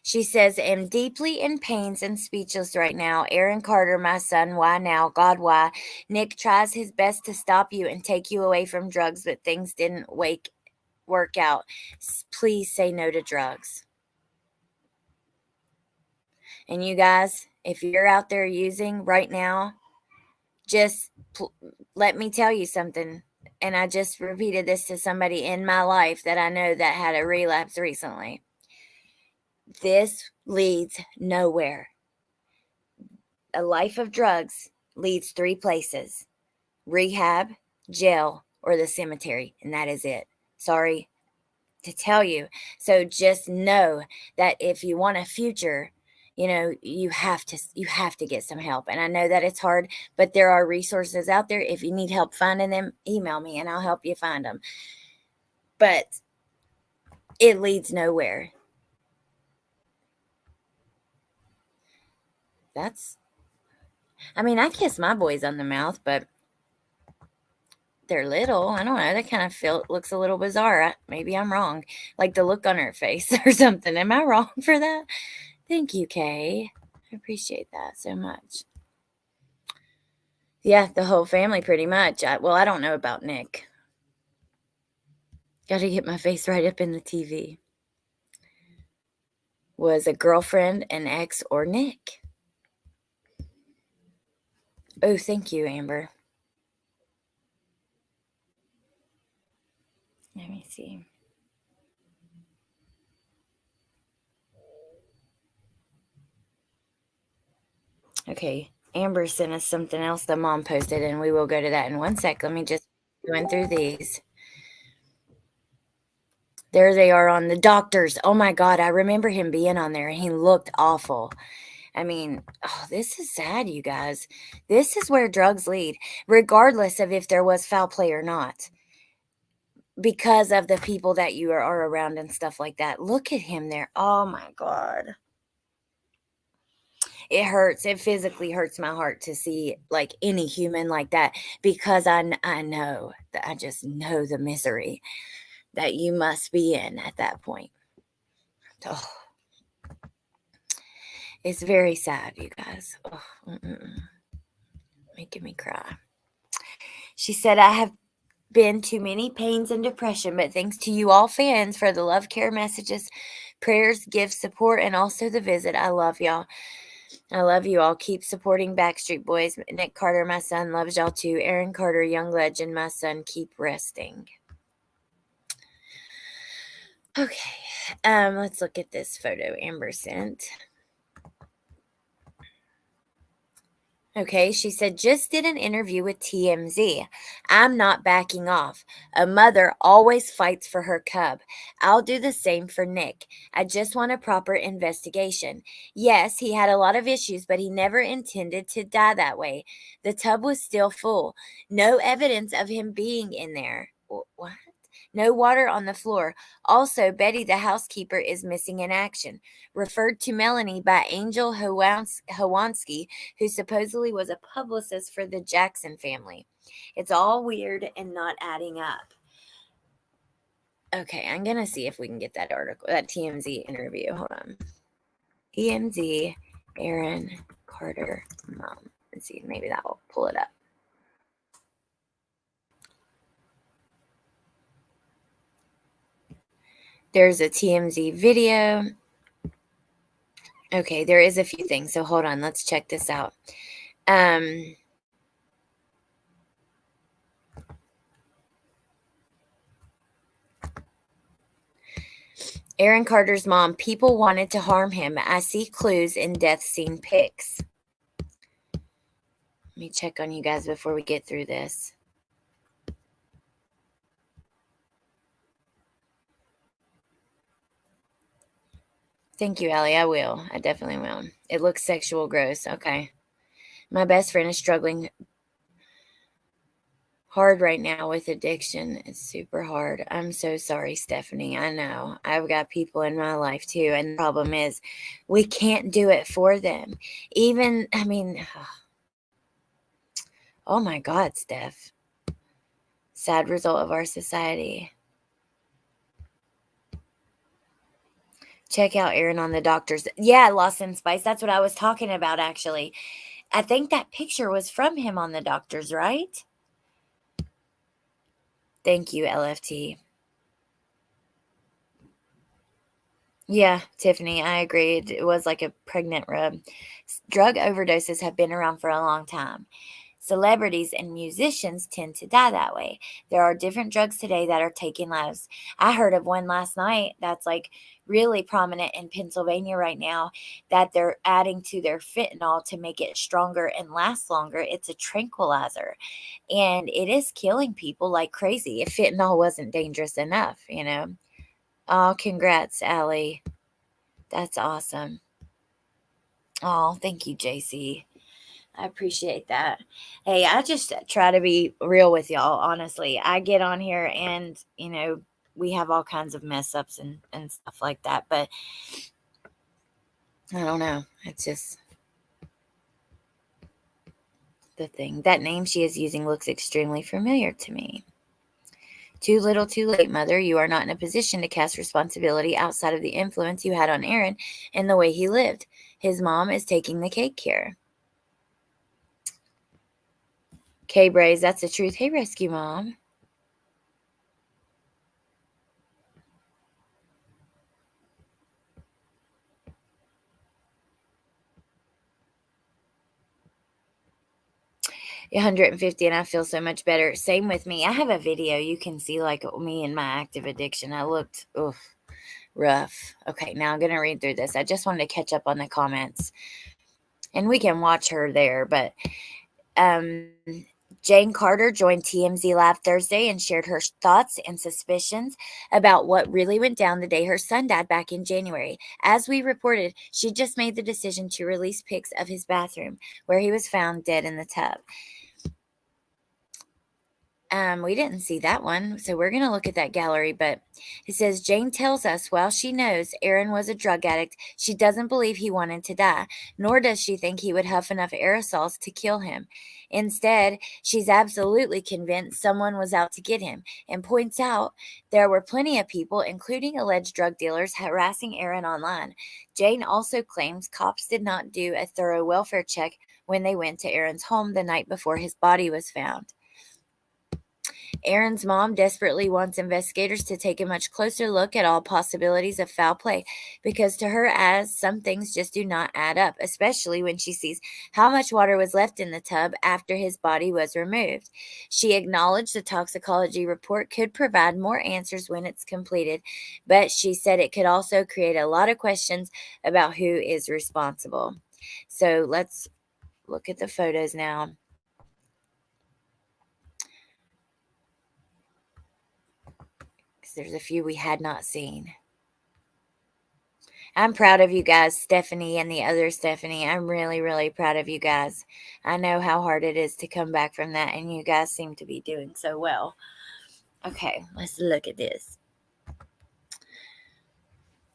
she says, am deeply in pains and speechless right now. Aaron Carter, my son, why now? God, why? Nick tries his best to stop you and take you away from drugs, but things didn't work out. Please say no to drugs. And you guys, if you're out there using right now, just let me tell you something. And I just repeated this to somebody in my life that I know that had a relapse recently. This leads nowhere. A life of drugs leads 3 places: rehab, jail, or the cemetery. And that is it. Sorry to tell you. So just know that if you want a future, you have to get some help. And I know that it's hard, but there are resources out there. If you need help finding them, email me and I'll help you find them. But it leads nowhere. I kiss my boys on the mouth, but they're little. I don't know. That kind of looks a little bizarre. Maybe I'm wrong. Like the look on her face or something. Am I wrong for that? Thank you, Kay. I appreciate that so much. Yeah, the whole family pretty much. I don't know about Nick. Got to get my face right up in the TV. Was a girlfriend, an ex, or Nick? Oh, thank you, Amber. Let me see. Okay, Amber sent us something else the mom posted, and we will go to that in one sec. Let me just going through these. There they are on the doctors. Oh my God, I remember him being on there, and he looked awful. I mean, oh, this is sad, you guys. This is where drugs lead, regardless of if there was foul play or not, because of the people that you are around and stuff like that. Look at him there. Oh my God. It hurts. It physically hurts my heart to see like any human like that, because I know that I just know the misery that you must be in at that point. Oh, it's very sad, you guys. Oh, making me cry. She said, I have been to many pains and depression, but thanks to you all fans for the love, care messages, prayers, gifts, support, and also the visit. I love y'all. I love you all. Keep supporting Backstreet Boys. Nick Carter, my son, loves y'all too. Aaron Carter, young legend, my son, keep resting. Okay. Let's look at this photo Amber sent. Okay, she said, just did an interview with TMZ. I'm not backing off. A mother always fights for her cub. I'll do the same for Nick. I just want a proper investigation. Yes, he had a lot of issues, but he never intended to die that way. The tub was still full. No evidence of him being in there. What? No water on the floor. Also, Betty, the housekeeper, is missing in action. Referred to Melanie by Angel Hawansky, who supposedly was a publicist for the Jackson family. It's all weird and not adding up. Okay, I'm going to see if we can get that article, that TMZ interview. Hold on. TMZ, Aaron Carter, mom. Let's see, maybe that will pull it up. There's a TMZ video. Okay, there is a few things. So hold on, let's check this out. Aaron Carter's mom, people wanted to harm him. I see clues in death scene pics. Let me check on you guys before we get through this. Thank you, Allie. I will. I definitely will. It looks sexual gross. Okay. My best friend is struggling hard right now with addiction. It's super hard. I'm so sorry, Stephanie. I know. I've got people in my life too. And the problem is we can't do it for them. Even, I mean, oh my God, Steph. Sad result of our society. Check out Aaron on the doctors. Yeah, Lost in Spice. That's what I was talking about, actually. I think that picture was from him on the doctors, right? Thank you, LFT. Yeah, Tiffany, I agree. It was like a pregnant rub. Drug overdoses have been around for a long time. Celebrities and musicians tend to die that way. There are different drugs today that are taking lives. I heard of one last night that's like really prominent in Pennsylvania right now that they're adding to their fentanyl to make it stronger and last longer. It's a tranquilizer, and it is killing people like crazy. If fentanyl wasn't dangerous enough, you know. Oh, congrats, Allie. That's awesome. Oh, thank you, JC. I appreciate that. Hey, I just try to be real with y'all, honestly. I get on here and, you know, we have all kinds of mess ups and stuff like that. But I don't know. It's just the thing. That name she is using looks extremely familiar to me. Too little, too late, mother. You are not in a position to cast responsibility outside of the influence you had on Aaron and the way he lived. His mom is taking the cake here. K-Braze, that's the truth. Hey, Rescue Mom. $150 and I feel so much better. Same with me. I have a video. You can see like me and my active addiction. I looked rough. Okay, now I'm going to read through this. I just wanted to catch up on the comments. and we can watch her there. But um, Jane Carter joined TMZ Live Thursday and shared her thoughts and suspicions about what really went down the day her son died back in January. As we reported, she just made the decision to release pics of his bathroom where he was found dead in the tub. We didn't see that one, so we're going to look at that gallery. But it says, Jane tells us while she knows Aaron was a drug addict, she doesn't believe he wanted to die, nor does she think he would huff enough aerosols to kill him. Instead, she's absolutely convinced someone was out to get him, and points out there were plenty of people, including alleged drug dealers, harassing Aaron online. Jane also claims cops did not do a thorough welfare check when they went to Aaron's home the night before his body was found. Aaron's mom desperately wants investigators to take a much closer look at all possibilities of foul play because to her eyes, some things just do not add up, especially when she sees how much water was left in the tub after his body was removed. She acknowledged the toxicology report could provide more answers when it's completed, but she said it could also create a lot of questions about who is responsible. So let's look at the photos now. There's a few we had not seen. I'm proud of you guys, Stephanie and the other Stephanie. I'm really, really proud of you guys. I know how hard it is to come back from that, and you guys seem to be doing so well. Okay, let's look at this.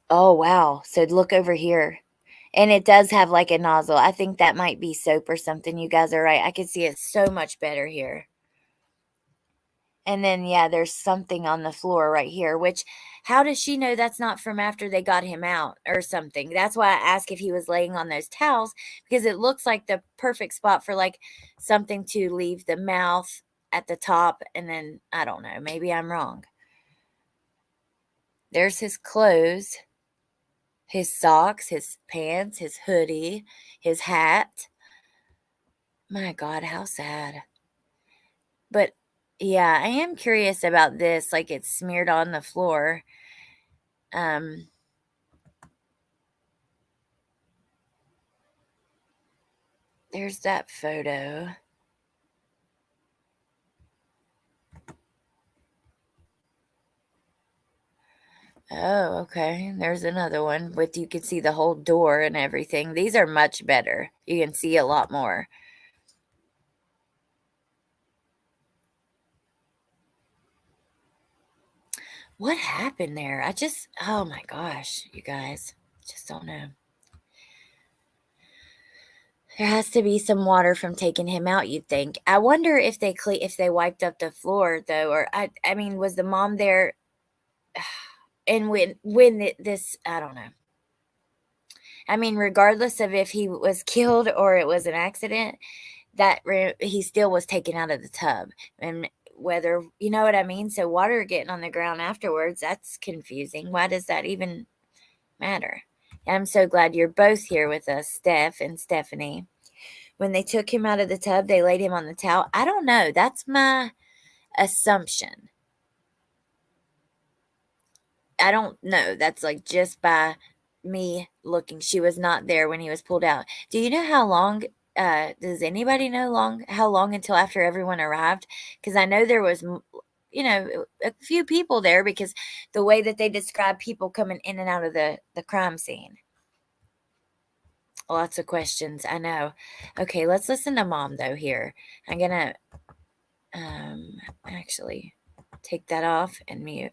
Oh, wow. So look over here. And it does have like a nozzle. I think that might be soap or something. You guys are right. I can see it so much better here. And then, yeah, there's something on the floor right here, which how does she know that's not from after they got him out or something? That's why I asked if he was laying on those towels, because it looks like the perfect spot for like something to leave the mouth at the top. And then, I don't know, maybe I'm wrong. There's his clothes, his socks, his pants, his hoodie, his hat. My God, how sad. But yeah, I am curious about this. Like it's smeared on the floor. There's that photo. Oh, okay. There's another one with you can see the whole door and everything. These are much better. You can see a lot more. What happened there? Oh my gosh, you guys. Just don't know. There has to be some water from taking him out, you'd think. I wonder if they wiped up the floor though, or I mean, was the mom there? And this, I don't know. I mean, regardless of if he was killed or it was an accident, he still was taken out of the tub, and whether you know what I mean. So water getting on the ground afterwards, that's confusing. Why does that even matter? I'm so glad you're both here with us, Steph and Stephanie. When they took him out of the tub, they laid him on the towel. I don't know. That's my assumption. I don't know. That's like just by me looking. She was not there when he was pulled out. Do you know how long? Does anybody know how long until after everyone arrived? Because I know there was, a few people there because the way that they describe people coming in and out of the crime scene. Lots of questions. I know. Okay, let's listen to Mom though here. I'm gonna actually take that off and mute.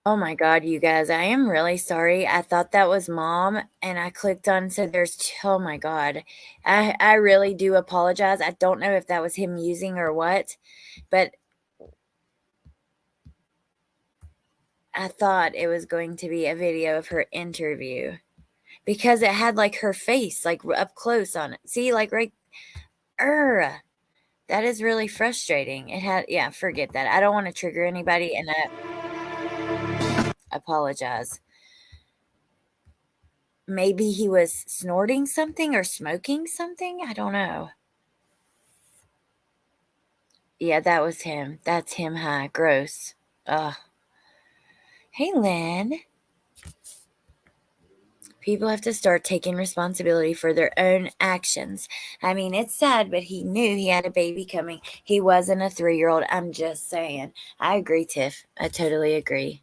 Oh my God, you guys, I am really sorry. I thought that was mom and I clicked on, so oh my God. I really do apologize. I don't know if that was him using or what, but I thought it was going to be a video of her interview because it had like her face like up close on it. See, like right, that is really frustrating. It had, yeah, forget that. I don't want to trigger anybody and I apologize. Maybe he was snorting something or smoking something. I don't know. Yeah, that was him. That's him, huh? Gross. Ugh. Hey, Lynn. People have to start taking responsibility for their own actions. I mean, it's sad, but he knew he had a baby coming. He wasn't a 3-year-old. I'm just saying. I agree, Tiff. I totally agree.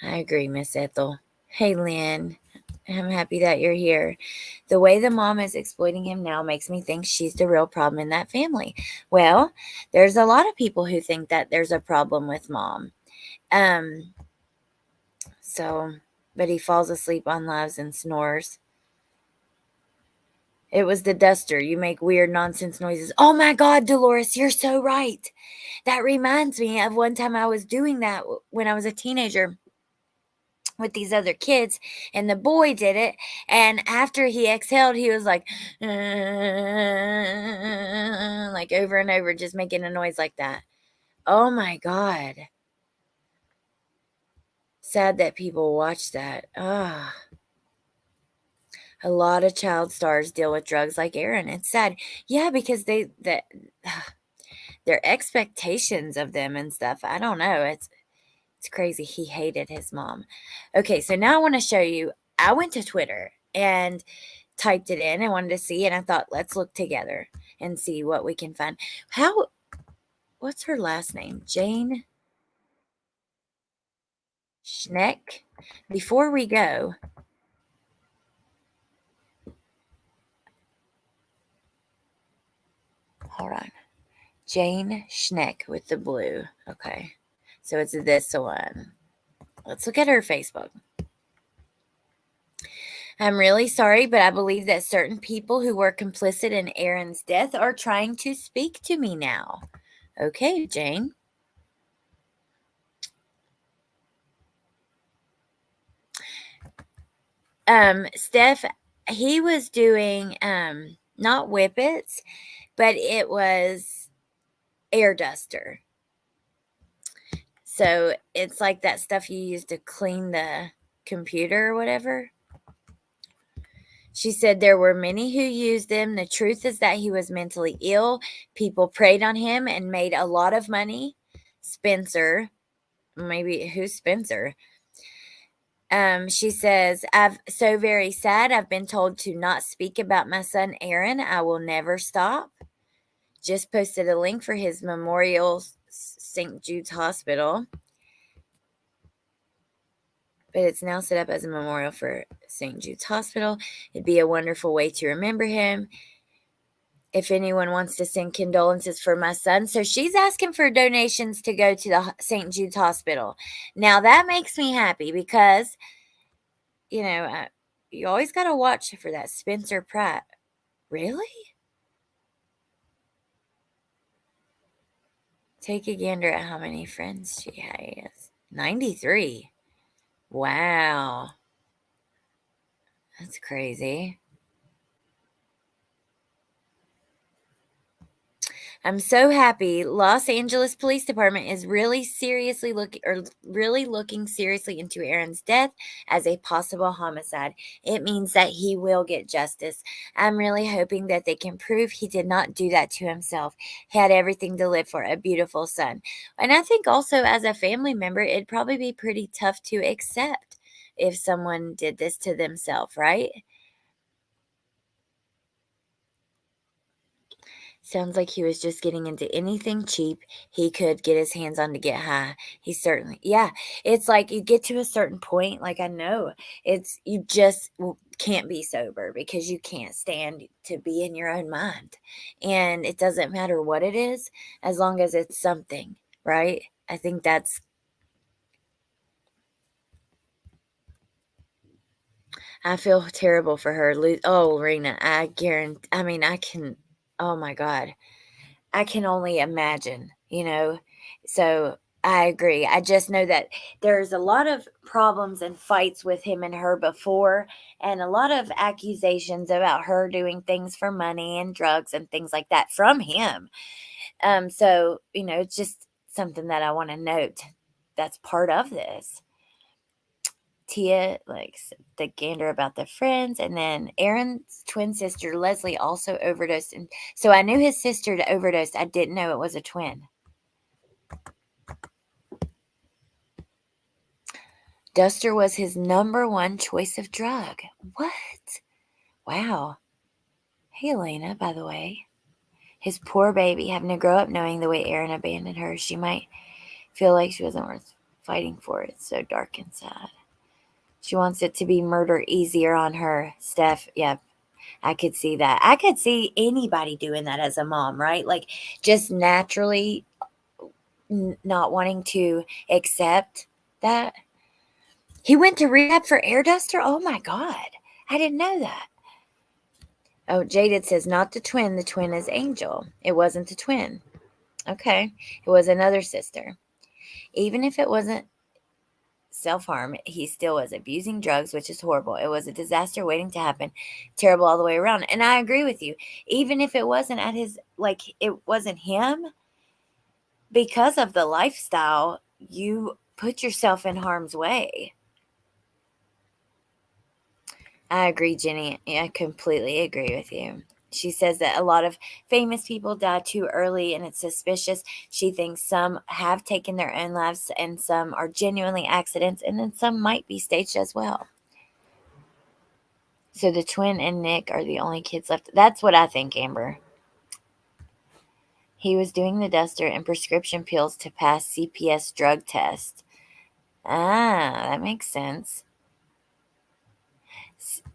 I agree, Miss Ethel. Hey, Lynn. I'm happy that you're here. The way the mom is exploiting him now makes me think she's the real problem in that family. Well, there's a lot of people who think that there's a problem with mom. So, but he falls asleep on loves and snores. It was the duster. You make weird nonsense noises. Oh my God, Dolores, you're so right. That reminds me of one time I was doing that when I was a teenager with these other kids, and the boy did it, and after he exhaled he was like over and over, just making a noise like that. Oh my God, sad that people watch that. A lot of child stars deal with drugs like Aaron. It's sad. Yeah, because their expectations of them and stuff, I don't know, it's crazy. He hated his mom. Okay, so now I want to show you. I went to Twitter and typed it in and wanted to see, and I thought, let's look together and see what we can find. What's her last name? Jane Schneck. Before we go, hold on. Jane Schneck with the blue. Okay, so it's this one. Let's look at her Facebook. I'm really sorry, but I believe that certain people who were complicit in Aaron's death are trying to speak to me now. Okay, Jane. Steph, he was doing not whippets, but it was air duster. So it's like that stuff you use to clean the computer or whatever. She said there were many who used them. The truth is that he was mentally ill. People preyed on him and made a lot of money. Spencer, maybe who's Spencer? She says, I'm so very sad. I've been told to not speak about my son, Aaron. I will never stop. Just posted a link for his memorial, St. Jude's Hospital. But it's now set up as a memorial for St. Jude's Hospital. It'd be a wonderful way to remember him. If anyone wants to send condolences for my son. So she's asking for donations to go to the St. Jude's Hospital. Now that makes me happy because, you know, you always got to watch for that Spencer Pratt. Really? Take a gander at how many friends she has. 93. Wow. That's crazy. I'm so happy. Los Angeles Police Department is really looking seriously into Aaron's death as a possible homicide. It means that he will get justice. I'm really hoping that they can prove he did not do that to himself. He had everything to live for, a beautiful son. And I think also as a family member, it'd probably be pretty tough to accept if someone did this to themselves, right? Sounds like he was just getting into anything cheap he could get his hands on to get high. He certainly, yeah. It's like you get to a certain point, like I know, you just can't be sober because you can't stand to be in your own mind. And it doesn't matter what it is, as long as it's something, right? I think that's I feel terrible for her. Oh, Rena, I guarantee. I mean, I can. Oh my God, I can only imagine. So I agree. I just know that there's a lot of problems and fights with him and her before, and a lot of accusations about her doing things for money and drugs and things like that from him. So it's just something that I want to note. That's part of this. Tia likes the gander about the friends, and then Aaron's twin sister Leslie also overdosed, and so I knew his sister overdosed. I didn't know it was a twin. Duster was his number one choice of drug. What? Wow. Hey, Elena, by the way. His poor baby, having to grow up knowing the way Aaron abandoned her, she might feel like she wasn't worth fighting for. It's so dark and sad. She wants it to be murder easier on her. Steph, yeah, I could see that. I could see anybody doing that as a mom, right? Like just naturally not wanting to accept that. He went to rehab for air duster? Oh my God. I didn't know that. Oh, Jaded says, not the twin. The twin is Angel. It wasn't the twin. Okay. It was another sister. Even if it wasn't self-harm, he still was abusing drugs, which is horrible. It was a disaster waiting to happen. Terrible all the way around. And I agree with you. Even if it wasn't it wasn't him, because of the lifestyle, you put yourself in harm's way. I agree, Jenny. I completely agree with you. She says that a lot of famous people die too early and it's suspicious. She thinks some have taken their own lives and some are genuinely accidents, and then some might be staged as well. So the twin and Nick are the only kids left. That's what I think, Amber. He was doing the duster and prescription pills to pass CPS drug test. Ah, that makes sense.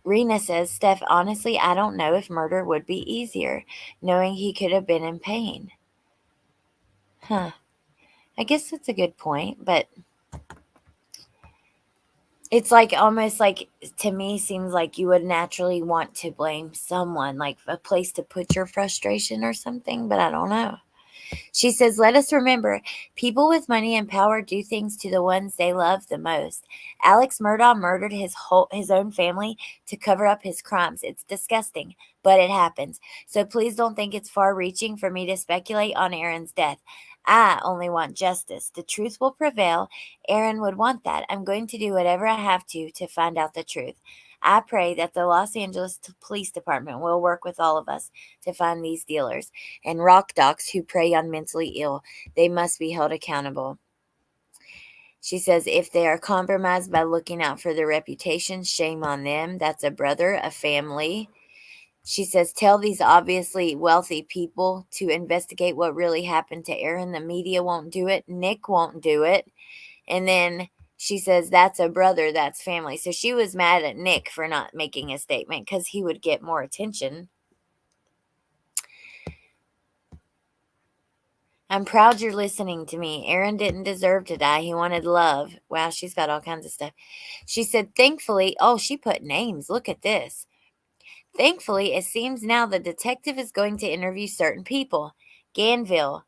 Rena says, Steph, honestly, I don't know if murder would be easier, knowing he could have been in pain. Huh. I guess that's a good point, but it's like almost like, to me, seems like you would naturally want to blame someone, like a place to put your frustration or something, but I don't know. She says, let us remember, people with money and power do things to the ones they love the most. Alex Murdaugh murdered his own family to cover up his crimes. It's disgusting, but it happens. So please don't think it's far-reaching for me to speculate on Aaron's death. I only want justice. The truth will prevail. Aaron would want that. I'm going to do whatever I have to find out the truth. I pray that the Los Angeles Police Department will work with all of us to find these dealers and rock docs who prey on mentally ill. They must be held accountable. She says, if they are compromised by looking out for their reputation, shame on them. That's a brother, a family. She says, tell these obviously wealthy people to investigate what really happened to Aaron. The media won't do it. Nick won't do it. And then she says, that's a brother, that's family. So she was mad at Nick for not making a statement because he would get more attention. I'm proud you're listening to me. Aaron didn't deserve to die. He wanted love. Wow, she's got all kinds of stuff. She said, thankfully, she put names. Look at this. Thankfully, it seems now the detective is going to interview certain people. Ganville,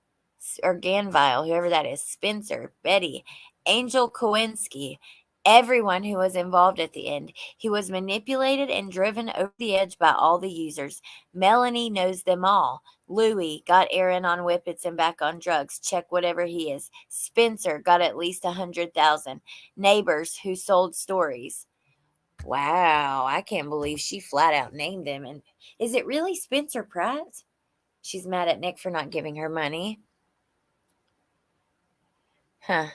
whoever that is, Spencer, Betty, Angel Kowinski, everyone who was involved at the end. He was manipulated and driven over the edge by all the users. Melanie knows them all. Louie got Aaron on whippets and back on drugs. Check whatever he is. Spencer got at least 100,000. Neighbors who sold stories. Wow, I can't believe she flat out named them. And is it really Spencer Pratt? She's mad at Nick for not giving her money. Huh.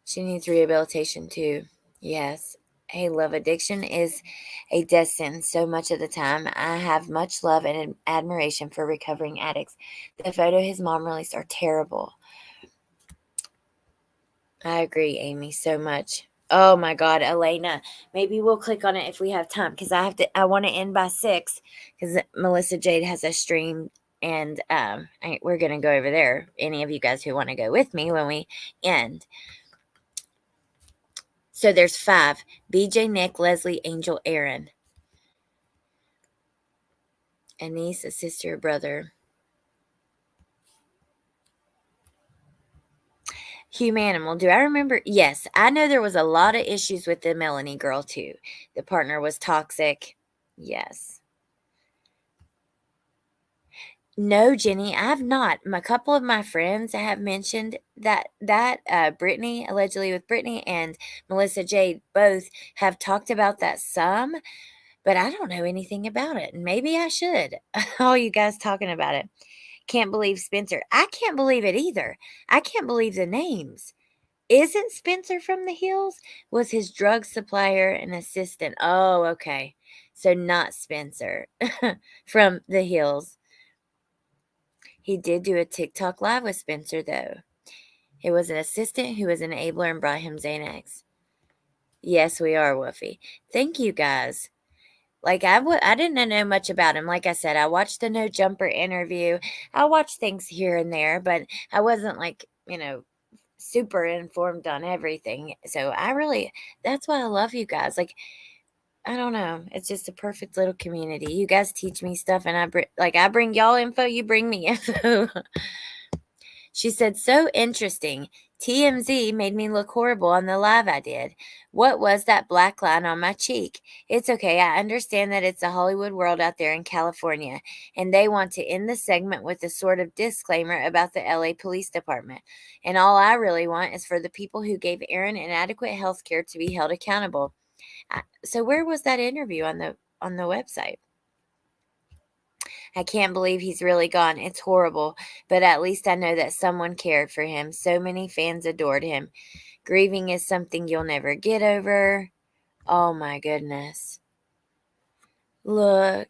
She needs rehabilitation too. Yes. Hey, love addiction is a death sentence so much of the time. I have much love and admiration for recovering addicts. The photo his mom released are terrible. I agree, Amy, so much. Oh my God, Elena. Maybe we'll click on it if we have time, because I want to end by 6 because Melissa Jade has a stream, and we're gonna go over there. Any of you guys who want to go with me when we end. So there's 5. BJ, Nick, Leslie, Angel, Aaron. A niece, a sister, a brother. Humanimal. Do I remember? Yes, I know there was a lot of issues with the Melanie girl too. The partner was toxic. Yes. No, Jenny, I have not. A couple of my friends have mentioned that Brittany, allegedly with Brittany and Melissa Jade, both have talked about that some, but I don't know anything about it. And maybe I should. All you guys talking about it. Can't believe Spencer. I can't believe it either. I can't believe the names. Isn't Spencer from the Hills? Was his drug supplier and assistant? Oh, okay. So not Spencer from the Hills. He did do a TikTok live with Spencer, though. It was an assistant who was an enabler and brought him Xanax. Yes, we are, Woofy. Thank you, guys. Like, I didn't know much about him. Like I said, I watched the No Jumper interview. I watched things here and there, but I wasn't like, super informed on everything. So that's why I love you guys. Like, I don't know. It's just a perfect little community. You guys teach me stuff, and I bring y'all info, you bring me info. She said, so interesting. TMZ made me look horrible on the live I did. What was that black line on my cheek? It's okay. I understand that it's a Hollywood world out there in California, and they want to end the segment with a sort of disclaimer about the LA Police Department. And all I really want is for the people who gave Aaron inadequate health care to be held accountable. So where was that interview on the website? I can't believe he's really gone. It's horrible, but at least I know that someone cared for him. So many fans adored him. Grieving is something you'll never get over. Oh my goodness. Look,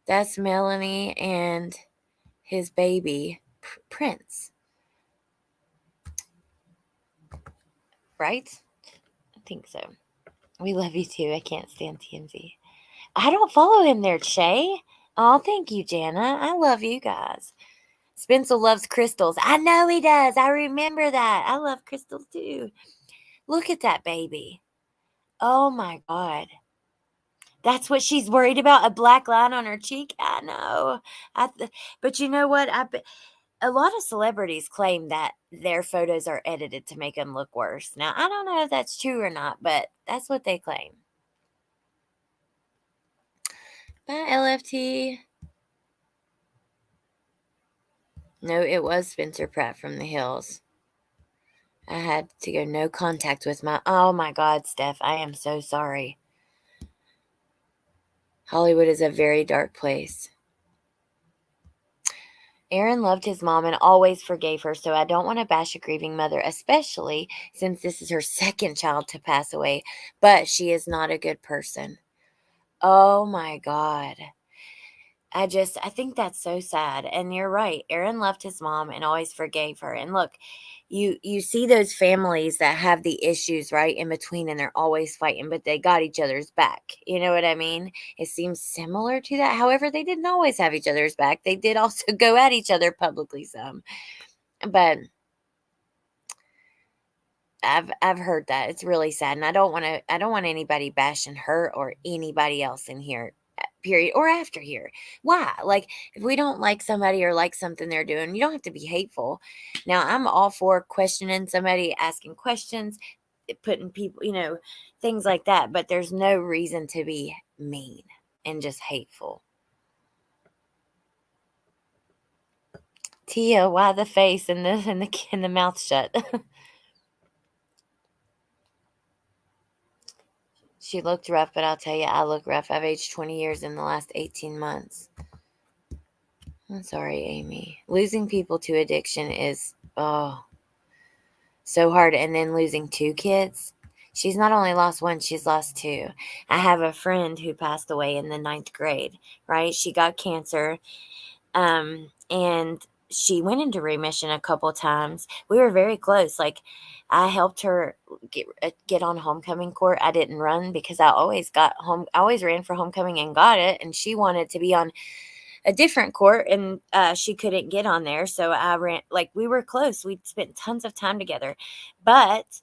that's Melanie and his baby, Prince. Right? I think so. We love you too. I can't stand TMZ. I don't follow him there, Shay. Oh, thank you, Jana. I love you guys. Spencer loves crystals. I know he does. I remember that. I love crystals too. Look at that baby. Oh my God. That's what she's worried about, a black line on her cheek. I know. But you know what? A lot of celebrities claim that their photos are edited to make them look worse. Now, I don't know if that's true or not, but that's what they claim. Bye, LFT. No, it was Spencer Pratt from the Hills. I had to go no contact with oh my God, Steph, I am so sorry. Hollywood is a very dark place. Aaron loved his mom and always forgave her, so I don't want to bash a grieving mother, especially since this is her second child to pass away, but she is not a good person. Oh my God. I think that's so sad. And you're right. Aaron loved his mom and always forgave her. And look, you see those families that have the issues right in between and they're always fighting, but they got each other's back. You know what I mean? It seems similar to that. However, they didn't always have each other's back. They did also go at each other publicly some. But I've heard that. It's really sad. And I don't want anybody bashing her or anybody else in here, period, or after here. Why? Like, if we don't like somebody or like something they're doing, you don't have to be hateful. Now, I'm all for questioning somebody, asking questions, putting people, things like that, but there's no reason to be mean and just hateful. Tia, why the face and the mouth shut? She looked rough, but I'll tell you, I look rough. I've aged 20 years in the last 18 months. I'm sorry, Amy. Losing people to addiction is, so hard. And then losing 2 kids. She's not only lost 1, she's lost 2. I have a friend who passed away in the 9th grade, right? She got cancer. And she went into remission a couple times. We were very close. Like, I helped her get on homecoming court. I didn't run because I always ran for homecoming and got it. And she wanted to be on a different court and she couldn't get on there. So I ran, like, we were close. We spent tons of time together, but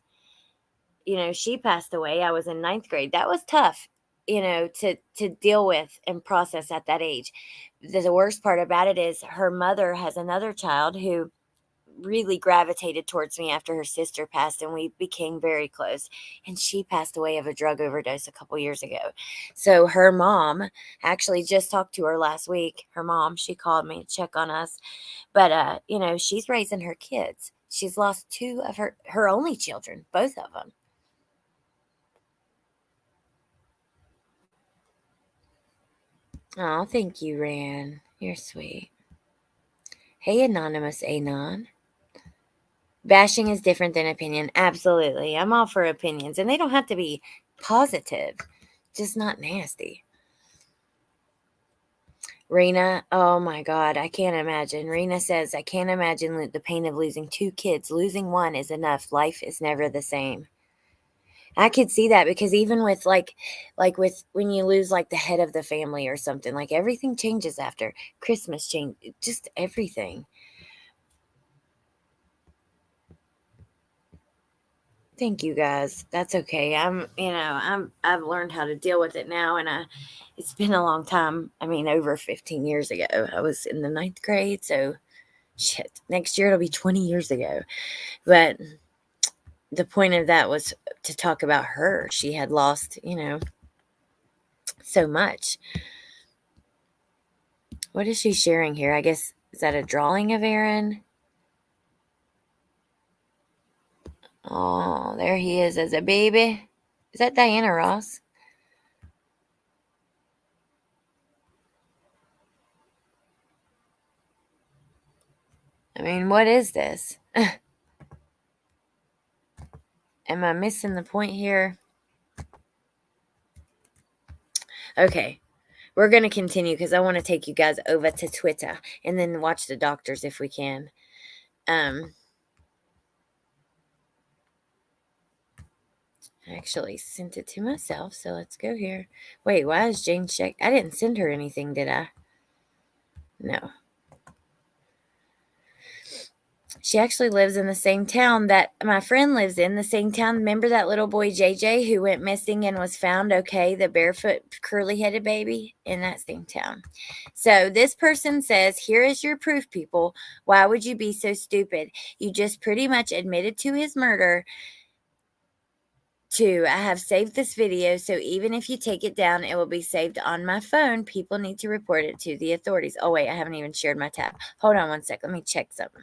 she passed away. I was in 9th grade. That was tough, to deal with and process at that age. The worst part about it is her mother has another child who really gravitated towards me after her sister passed, and we became very close, and she passed away of a drug overdose a couple years ago. So her mom, actually just talked to her last week. Her mom, she called me to check on us, but she's raising her kids. She's lost 2 of her only children, both of them. Oh, thank you, Ran. You're sweet. Hey, Anonymous Anon. Bashing is different than opinion. Absolutely. I'm all for opinions, and they don't have to be positive, just not nasty. Rena, oh my God, I can't imagine. Rena says, I can't imagine the pain of losing 2 kids. Losing one is enough. Life is never the same. I could see that, because even with like with when you lose like the head of the family or something, like everything changes after. Christmas change, just everything. Thank you guys. That's okay. I've learned how to deal with it now, and it's been a long time. I mean, over 15 years ago. I was in the 9th grade, so shit. Next year it'll be 20 years ago. But the point of that was to talk about her. She had lost, so much. What is she sharing here? I guess, is that a drawing of Aaron? Oh, there he is as a baby. Is that Diana Ross? I mean, what is this? Am I missing the point here? Okay, we're going to continue because I want to take you guys over to Twitter and then watch the doctors if we can. I actually sent it to myself, so let's go here. Wait, why is Jane check? I didn't send her anything, did I? No. She actually lives in the same town that my friend lives in, the same town. Remember that little boy JJ who went missing and was found okay, the barefoot curly-headed baby? In that same town. So this person says, here is your proof, people. Why would you be so stupid? You just pretty much admitted to his murder. I have saved this video, so even if you take it down, it will be saved on my phone. People need to report it to the authorities. Oh, wait, I haven't even shared my tab. Hold on one sec. Let me check something.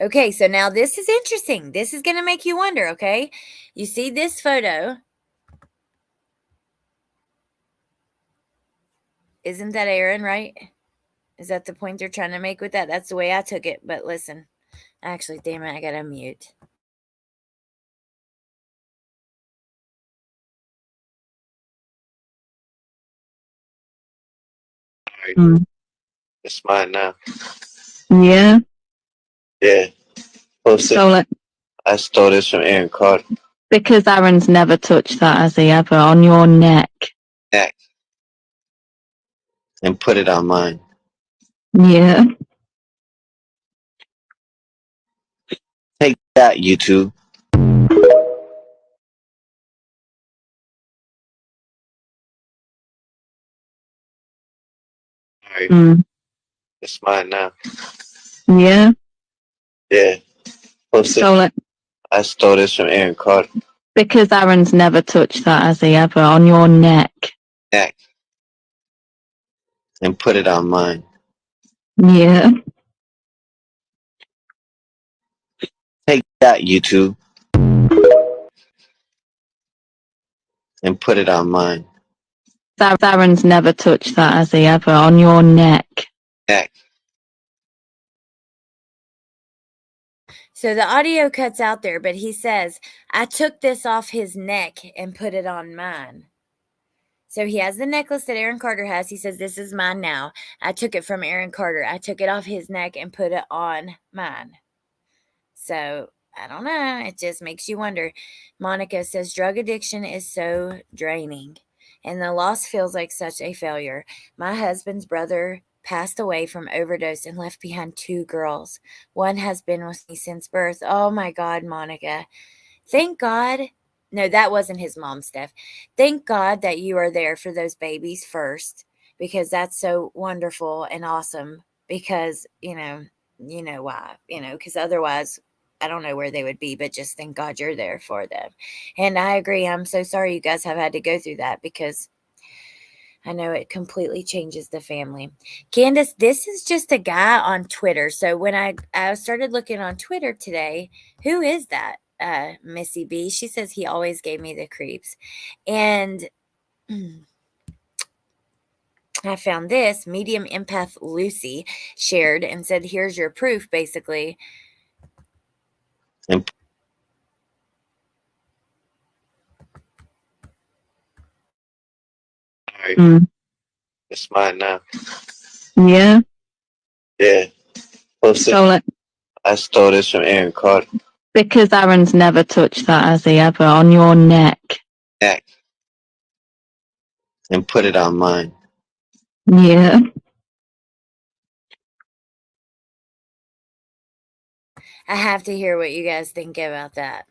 Okay, so now this is interesting. This is going to make you wonder, okay? You see this photo? Isn't that Aaron, right? Is that the point they're trying to make with that? That's the way I took it. But listen, actually, damn it, I got to mute. It's mine now. Yeah. Yeah. Post it. So like, I stole this from Aaron Carter. because Aaron's never touched that, has he ever? On your neck. Neck. And put it on mine. Yeah. Take that, YouTube. Alright. It's mine now. Yeah. Yeah. Post it. So like, I stole this from Aaron Carter. because Aaron's never touched that, has he ever? On your neck. Neck. And put it on mine. Yeah. Take that, YouTube. And put it on mine. Aaron's never touched that, has he ever? On your neck. Neck. So the audio cuts out there, but he says, I took this off his neck and put it on mine. So he has the necklace that Aaron Carter has. He says, this is mine now. I took it from Aaron Carter. I took it off his neck and put it on mine. So I don't know. It just makes you wonder. Monica says drug addiction is so draining, and the loss feels like such a failure. My husband's brother passed away from overdose and left behind 2 girls. One has been with me since birth. Oh my God, Monica. Thank God. No, that wasn't his mom, Steph. Thank God that you are there for those babies first, because that's so wonderful and awesome. Because, you know why, because otherwise, I don't know where they would be, but just thank God you're there for them. And I agree. I'm so sorry you guys have had to go through that, because I know it completely changes the family. Candace, this is just a guy on Twitter. So when I started looking on Twitter today, who is that? Missy B. She says he always gave me the creeps. And I found this. Medium empath Lucy shared and said, here's your proof, basically. And all right, Mm. it's mine now. Yeah. Yeah. Post it. So like, I stole this from Aaron Carter. because Aaron's never touched that, has he ever? On your neck. Neck. And put it on mine. Yeah. I have to hear what you guys think about that.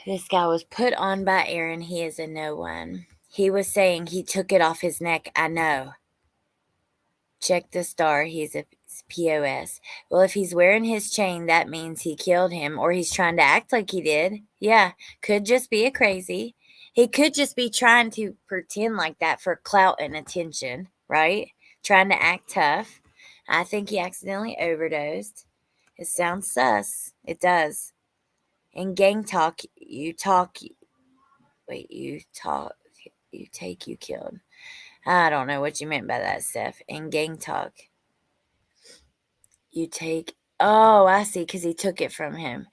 This guy was put on by Aaron. He is a no one. He was saying he took it off his neck. I know. Check the star. He's a POS. Well, if he's wearing his chain, that means he killed him, or he's trying to act like he did. Yeah, could just be a crazy. He could just be trying to pretend like that for clout and attention, right? Trying to act tough. I think he accidentally overdosed. It sounds sus. It does. In gang talk, you take, you killed. I don't know what you meant by that, Steph. In gang talk, you take. Oh, I see, because he took it from him.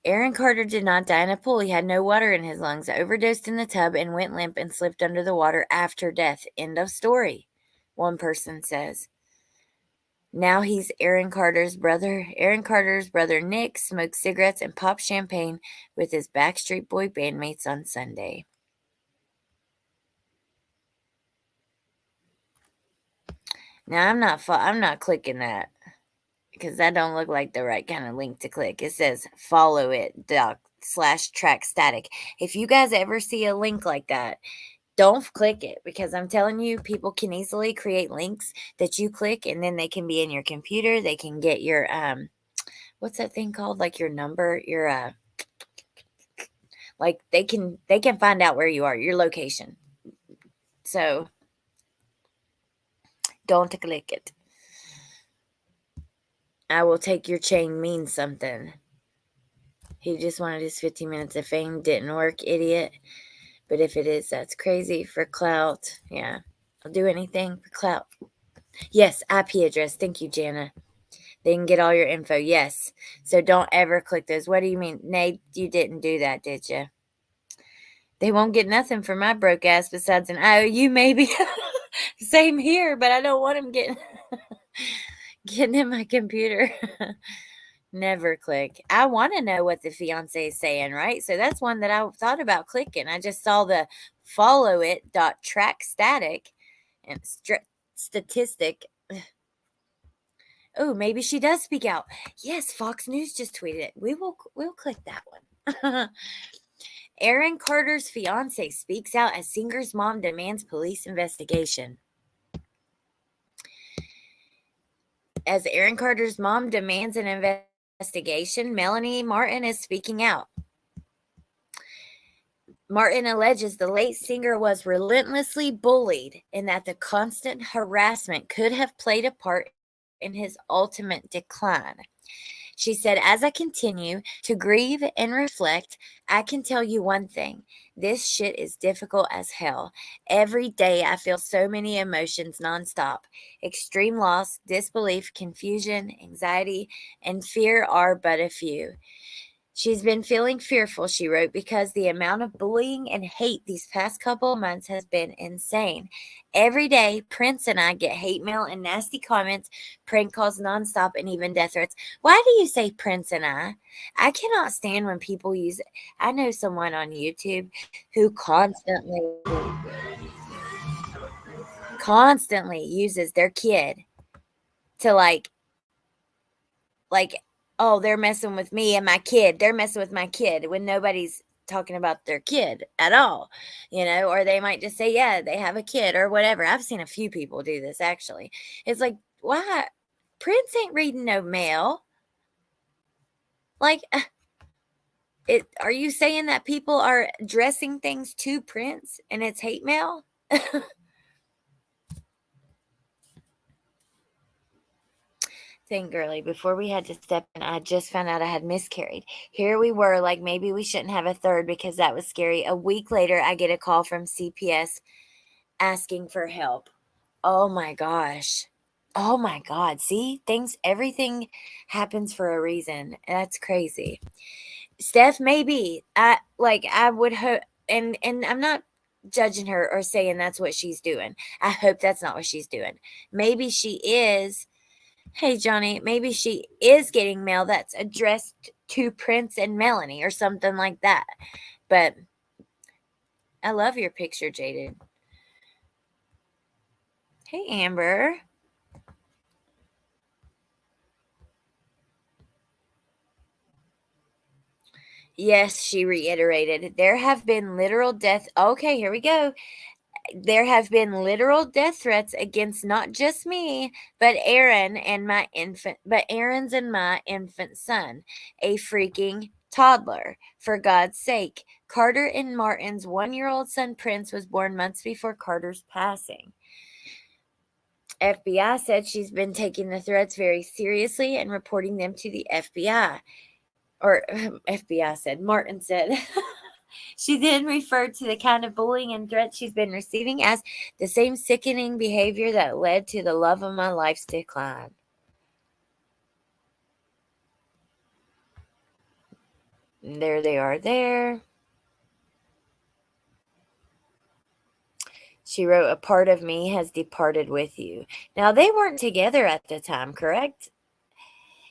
Aaron Carter did not die in a pool. He had no water in his lungs, overdosed in the tub, and went limp and slipped under the water after death. End of story, one person says. Now he's Aaron Carter's brother. Aaron Carter's brother Nick smoked cigarettes and popped champagne with his Backstreet Boy bandmates on Sunday. Now I'm not clicking that, because that don't look like the right kind of link to click. It says follow it /track static. If you guys ever see a link like that, don't click it, because I'm telling you, people can easily create links that you click, and then they can be in your computer. They can get your what's that thing called? Like your number, your like they can find out where you are, your location. So don't click it. I will take your chain means something. He just wanted his 15 minutes of fame. Didn't work, idiot. But if it is, that's crazy. For clout. Yeah. I'll do anything for clout. Yes, IP address. Thank you, Jana. They can get all your info. Yes. So don't ever click those. What do you mean? Nate, you didn't do that, did you? They won't get nothing from my broke ass besides an IOU, maybe. Same here, but I don't want him getting in my computer. Never click. I want to know what the fiance is saying, right? So that's one that I thought about clicking. I just saw the follow it .track static and statistic. Oh, maybe she does speak out. Yes, Fox News just tweeted it. We'll click that one. Aaron Carter's fiance speaks out as singer's mom demands police investigation. As Aaron Carter's mom demands an investigation, Melanie Martin is speaking out. Martin alleges the late singer was relentlessly bullied and that the constant harassment could have played a part in his ultimate decline. She said, as I continue to grieve and reflect, I can tell you one thing. This shit is difficult as hell. Every day I feel so many emotions nonstop. Extreme loss, disbelief, confusion, anxiety, and fear are but a few. She's been feeling fearful, she wrote, because the amount of bullying and hate these past couple of months has been insane. Every day, Prince and I get hate mail and nasty comments, prank calls nonstop, and even death threats. Why do you say Prince and I? I cannot stand when people use it. I know someone on YouTube who constantly uses their kid to like, oh, they're messing with me and my kid. They're messing with my kid when nobody's talking about their kid at all, or they might just say, yeah, they have a kid or whatever. I've seen a few people do this actually. It's like, why? Prince ain't reading no mail. Like, are you saying that people are addressing things to Prince and it's hate mail? Thing, girly, before we had to step in, I just found out I had miscarried. Here we were, like maybe we shouldn't have a third because that was scary. A week later, I get a call from CPS asking for help. Oh my gosh. Oh my God. See, everything happens for a reason. That's crazy. Steph, maybe I would hope, and I'm not judging her or saying that's what she's doing. I hope that's not what she's doing. Maybe she is. Hey, Johnny, maybe she is getting mail that's addressed to Prince and Melanie or something like that. But I love your picture, Jaded. Hey, Amber. Yes, she reiterated. There have been literal death. Okay, here we go. There have been literal death threats against not just me, but Aaron's and my infant son, a freaking toddler. For God's sake, Carter and Martin's 1-year-old son Prince was born months before Carter's passing. FBI said she's been taking the threats very seriously and reporting them to the FBI. Or FBI said, Martin said. She then referred to the kind of bullying and threats she's been receiving as the same sickening behavior that led to the love of my life's decline. And there they are there. She wrote, a part of me has departed with you. Now, they weren't together at the time, correct?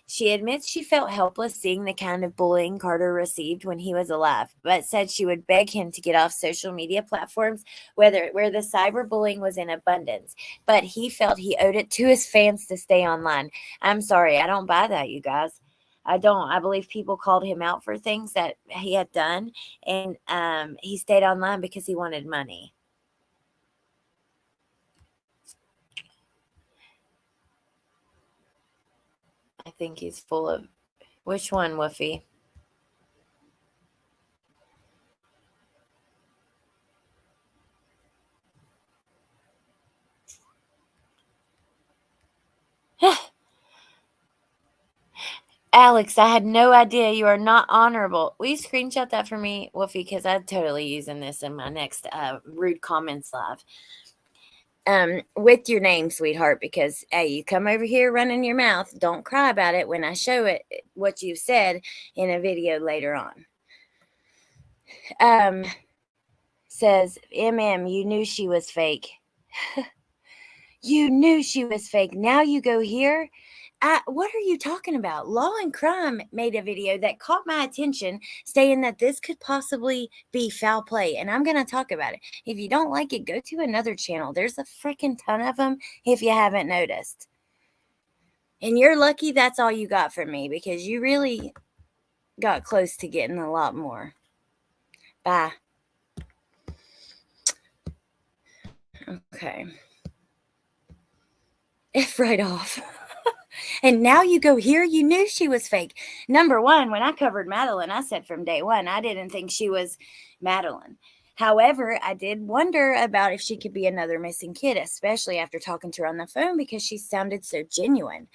She admits she felt helpless seeing the kind of bullying Carter received when he was alive, but said she would beg him to get off social media platforms where the cyberbullying was in abundance. But he felt he owed it to his fans to stay online. I'm sorry, I don't buy that, you guys. I don't. I believe people called him out for things that he had done, and he stayed online because he wanted money. I think he's full of... Which one, Woofy? Alex, I had no idea. You are not honorable. Will you screenshot that for me, Woofy? Because I'm totally using this in my next rude comments live. With your name, sweetheart, because hey, you come over here running your mouth. Don't cry about it when I show it what you said in a video later on. Says you knew she was fake. You knew she was fake. Now you go here. What are you talking about? Law and Crime made a video that caught my attention saying that this could possibly be foul play, and I'm going to talk about it. If you don't like it, go to another channel. There's a freaking ton of them if you haven't noticed. And you're lucky that's all you got from me because you really got close to getting a lot more. Bye. Okay. F right off. And now you go here. You knew she was fake. Number one, when I covered Madeline, I said from day one, I didn't think she was Madeline. However, I did wonder about if she could be another missing kid, especially after talking to her on the phone because she sounded so genuine.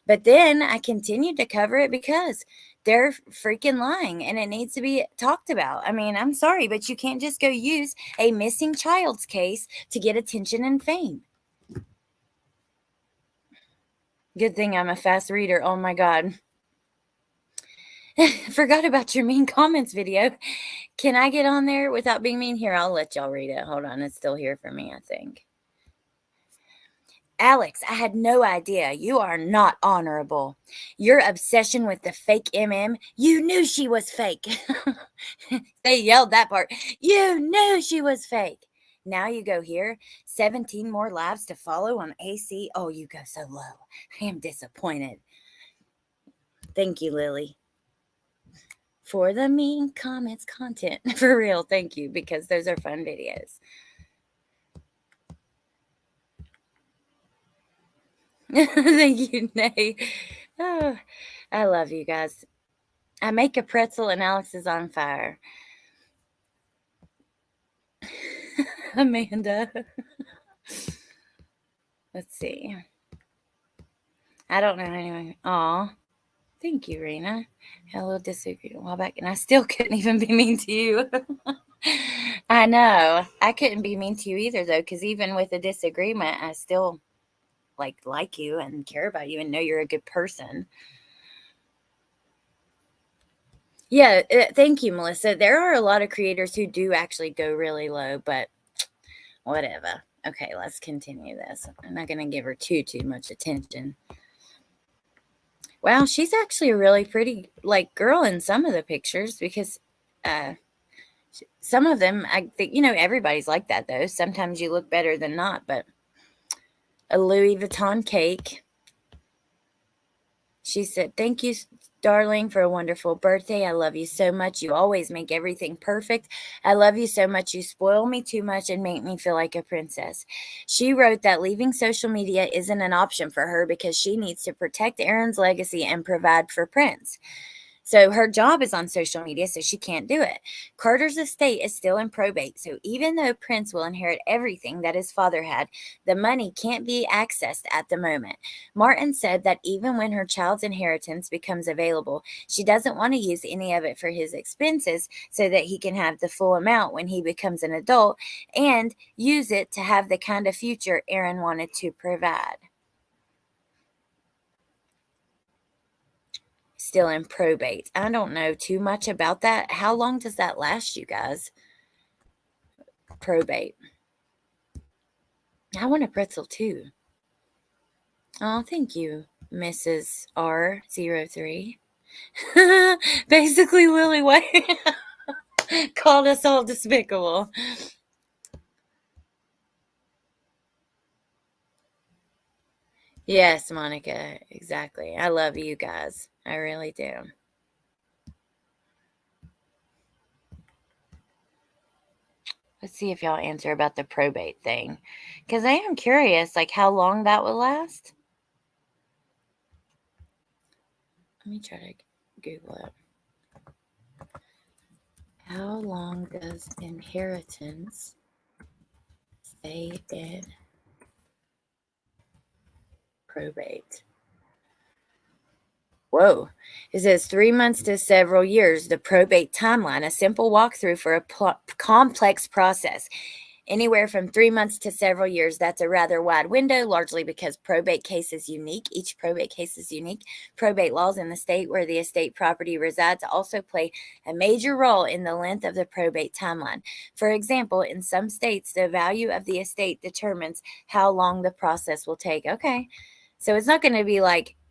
But then I continued to cover it because they're freaking lying and it needs to be talked about. I mean, I'm sorry, but you can't just go use a missing child's case to get attention and fame. Good thing I'm a fast reader. Oh my God. Forgot about your mean comments video. Can I get on there without being mean? Here, I'll let y'all read it. Hold on. It's still here for me, I think. Alex, I had no idea. You are not honorable. Your obsession with the fake MM, you knew she was fake. They yelled that part. You knew she was fake. Now you go here. 17 more lives to follow on AC. Oh, you go so low. I am disappointed. Thank you, Lily, for the mean comments content. For real, thank you, because those are fun videos. Thank you, Nay. Oh, I love you guys. I make a pretzel and Alex is on fire. Amanda. Let's see. I don't know anyway. Aw. Thank you, Rena. Had a little disagreement a while back, and I still couldn't even be mean to you. I know. I couldn't be mean to you either, though, because even with a disagreement, I still like you and care about you and know you're a good person. Yeah, thank you, Melissa. There are a lot of creators who do actually go really low, but whatever. Okay, let's continue this. I'm not going to give her too much attention. Wow, she's actually a really pretty girl in some of the pictures, because some of them, I think, everybody's like that though. Sometimes you look better than not, but a Louis Vuitton cake. She said, "Thank you, darling, for a wonderful birthday. I love you so much. You always make everything perfect. I love you so much. You spoil me too much and make me feel like a princess." She wrote that leaving social media isn't an option for her because she needs to protect Aaron's legacy and provide for Prince. So her job is on social media, so she can't do it. Carter's estate is still in probate, so even though Prince will inherit everything that his father had, the money can't be accessed at the moment. Martin said that even when her child's inheritance becomes available, she doesn't want to use any of it for his expenses so that he can have the full amount when he becomes an adult and use it to have the kind of future Aaron wanted to provide. Still in probate. I don't know too much about that. How long does that last, you guys? Probate. I want a pretzel too. Oh, thank you, Mrs. R03. Basically, Lily White called us all despicable. Yes, Monica, exactly. I love you guys. I really do. Let's see if y'all answer about the probate thing, because I am curious, how long that will last. Let me try to Google it. How long does inheritance stay in probate? Whoa. It says 3 months to several years, the probate timeline, a simple walkthrough for a complex process. Anywhere from 3 months to several years. That's a rather wide window, largely because probate case is unique. Each probate case is unique. Probate laws in the state where the estate property resides also play a major role in the length of the probate timeline. For example, in some states, the value of the estate determines how long the process will take. Okay. So it's not going to be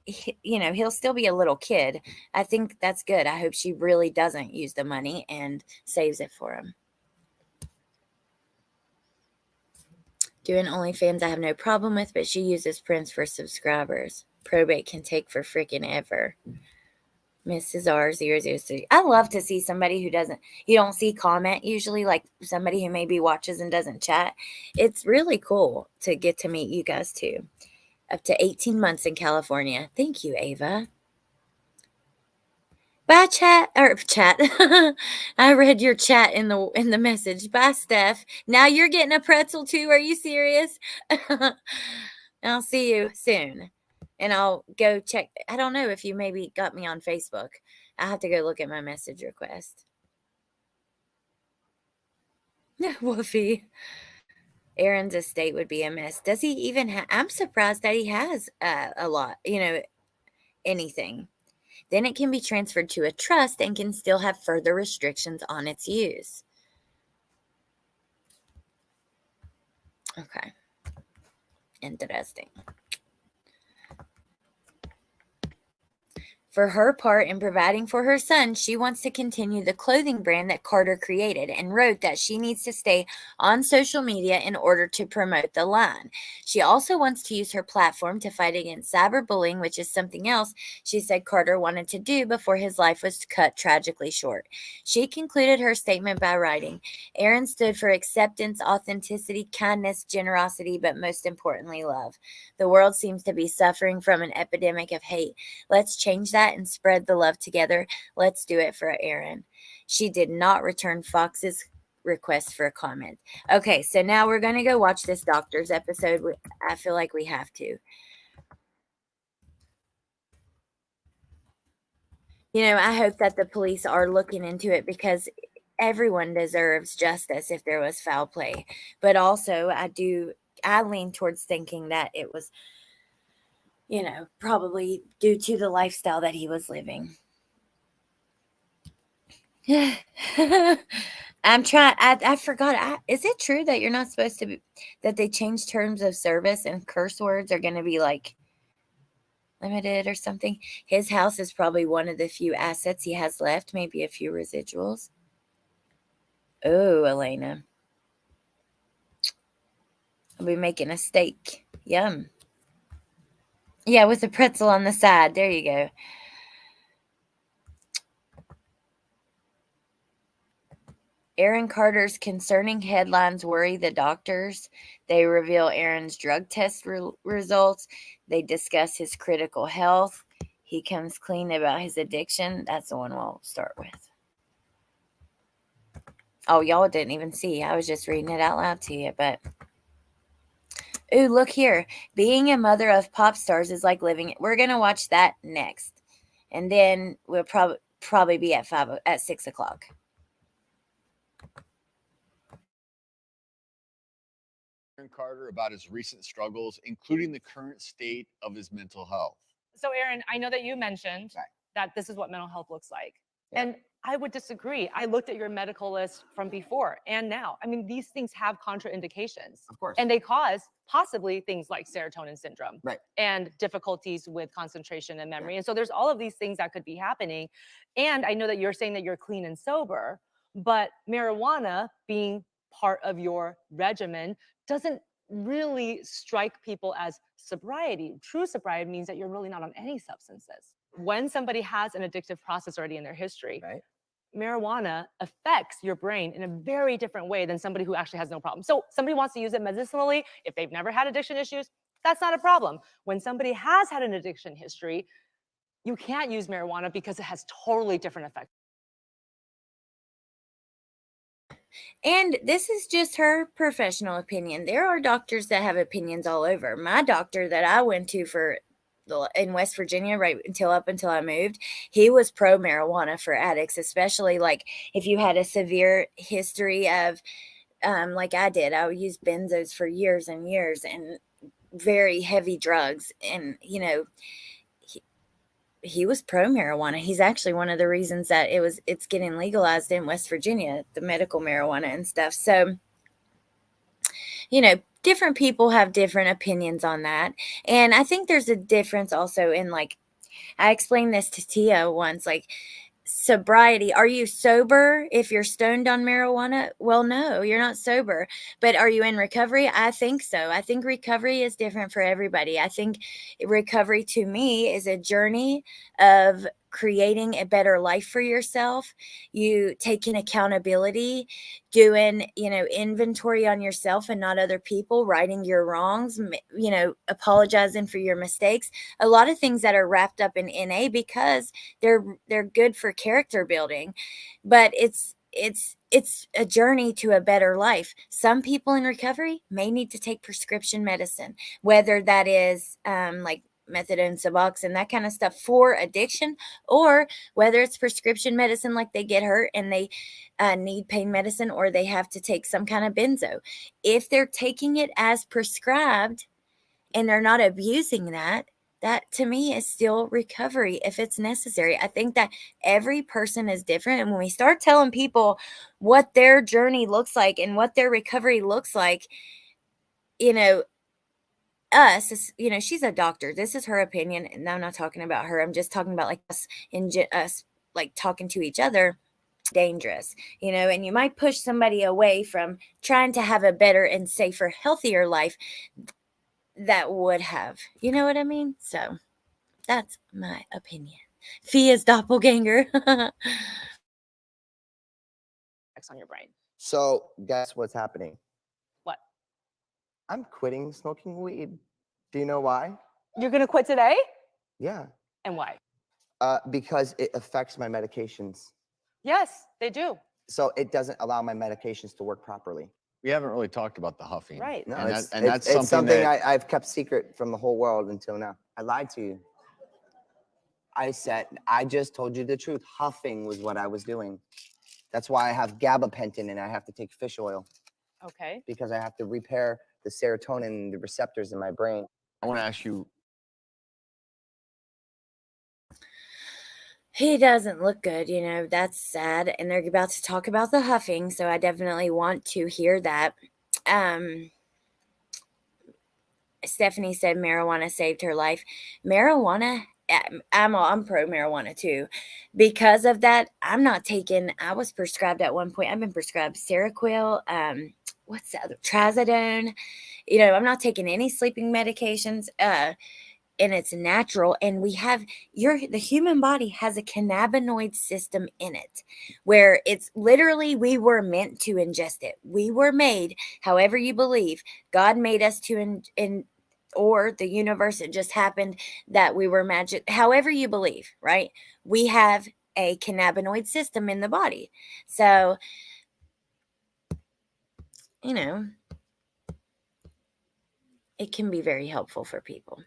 he'll still be a little kid. I think that's good. I hope she really doesn't use the money and saves it for him. Doing OnlyFans I have no problem with, but she uses Prince for subscribers. Probate can take for freaking ever. Mrs. R003. I love to see somebody you don't see comment usually, like somebody who maybe watches and doesn't chat. It's really cool to get to meet you guys too. Up to 18 months in California. Thank you, Ava. Bye, chat. I read your chat in the message. Bye, Steph. Now you're getting a pretzel too. Are you serious? I'll see you soon. And I'll go check. I don't know if you maybe got me on Facebook. I have to go look at my message request. Woofy. Aaron's estate would be a mess. Does he even I'm surprised that he has a lot, anything. Then it can be transferred to a trust and can still have further restrictions on its use. Okay. Interesting. For her part, in providing for her son, she wants to continue the clothing brand that Carter created and wrote that she needs to stay on social media in order to promote the line. She also wants to use her platform to fight against cyberbullying, which is something else she said Carter wanted to do before his life was cut tragically short. She concluded her statement by writing, Aaron stood for acceptance, authenticity, kindness, generosity, but most importantly, love. The world seems to be suffering from an epidemic of hate. Let's change that and spread the love together. Let's do it for Aaron. She did not return Fox's request for a comment. Okay, so now we're going to go watch this doctor's episode. I feel like we have to. I hope that the police are looking into it because everyone deserves justice if there was foul play. But also, I lean towards thinking that it was probably due to the lifestyle that he was living. I'm trying. I forgot. Is it true that you're not supposed to that they changed terms of service and curse words are going to be like limited or something? His house is probably one of the few assets he has left, maybe a few residuals. Oh, Elena. I'll be making a steak. Yum. Yeah, with a pretzel on the side. There you go. Aaron Carter's concerning headlines worry the doctors. They reveal Aaron's drug test results. They discuss his critical health. He comes clean about his addiction. That's the one we'll start with. Oh, y'all didn't even see. I was just reading it out loud to you, but... Ooh, look here. Being a mother of pop stars is like living. We're going to watch that next. And then we'll probably be at 6 o'clock. Aaron Carter about his recent struggles, including the current state of his mental health. So, Aaron, I know that you mentioned that this is what mental health looks like. Yeah. And I would disagree. I looked at your medical list from before and now. I mean, these things have contraindications. Of course. And they cause possibly things like serotonin syndrome. Right. And difficulties with concentration and memory. And so there's all of these things that could be happening. And I know that you're saying that you're clean and sober, but marijuana being part of your regimen doesn't really strike people as sobriety. True sobriety means that you're really not on any substances. When somebody has an addictive process already in their history, Right. marijuana affects your brain in a very different way than somebody who actually has no problem. So somebody wants to use it medicinally, if they've never had addiction issues, that's not a problem. When somebody has had an addiction history, you can't use marijuana because it has totally different effects. And this is just her professional opinion. There are doctors that have opinions all over. My doctor that I went to in West Virginia right until I moved, he was pro marijuana for addicts, especially like if you had a severe history of like I did. I used benzos for years and years and very heavy drugs, and he was pro marijuana. He's actually one of the reasons that it's getting legalized in West Virginia, the medical marijuana and stuff. So, different people have different opinions on that. And I think there's a difference also in like, I explained this to Tia once, like sobriety. Are you sober if you're stoned on marijuana? Well, no, you're not sober. But are you in recovery? I think so. I think recovery is different for everybody. I think recovery to me is a journey of creating a better life for yourself, you taking accountability, doing, inventory on yourself and not other people, righting your wrongs, apologizing for your mistakes. A lot of things that are wrapped up in NA because they're good for character building, but it's a journey to a better life. Some people in recovery may need to take prescription medicine, whether that is like methadone, Suboxone, that kind of stuff for addiction, or whether it's prescription medicine like they get hurt and they need pain medicine, or they have to take some kind of benzo. If they're taking it as prescribed and they're not abusing that, that to me is still recovery if it's necessary. I think that every person is different. And when we start telling people what their journey looks like and what their recovery looks like, you know, she's a doctor. This is her opinion. And I'm not talking about her. I'm just talking about like us like talking to each other. Dangerous, and you might push somebody away from trying to have a better and safer, healthier life that would have, you know what I mean? So that's my opinion. Fia's doppelganger. On your brain. So guess what's happening? What? I'm quitting smoking weed. Do you know why? You're gonna quit today? Yeah. And why? Because it affects my medications. Yes, they do. So it doesn't allow my medications to work properly. We haven't really talked about the huffing. Right. No, And that's it's something that I've kept secret from the whole world until now. I lied to you. I just told you the truth. Huffing was what I was doing. That's why I have gabapentin and I have to take fish oil. Okay. Because I have to repair the serotonin, the receptors in my brain. I want to ask you. He doesn't look good, that's sad. And they're about to talk about the huffing, so I definitely want to hear that. Stephanie said marijuana saved her life. Marijuana, I'm pro marijuana too. Because of that, I was prescribed at one point. I've been prescribed Seroquel, what's the other? Trazodone. I'm not taking any sleeping medications. And it's natural, and the human body has a cannabinoid system in it where it's literally, we were meant to ingest it. We were made, however you believe, God made us to or the universe, it just happened that we were magic, however you believe, right? We have a cannabinoid system in the body. So, it can be very helpful for people.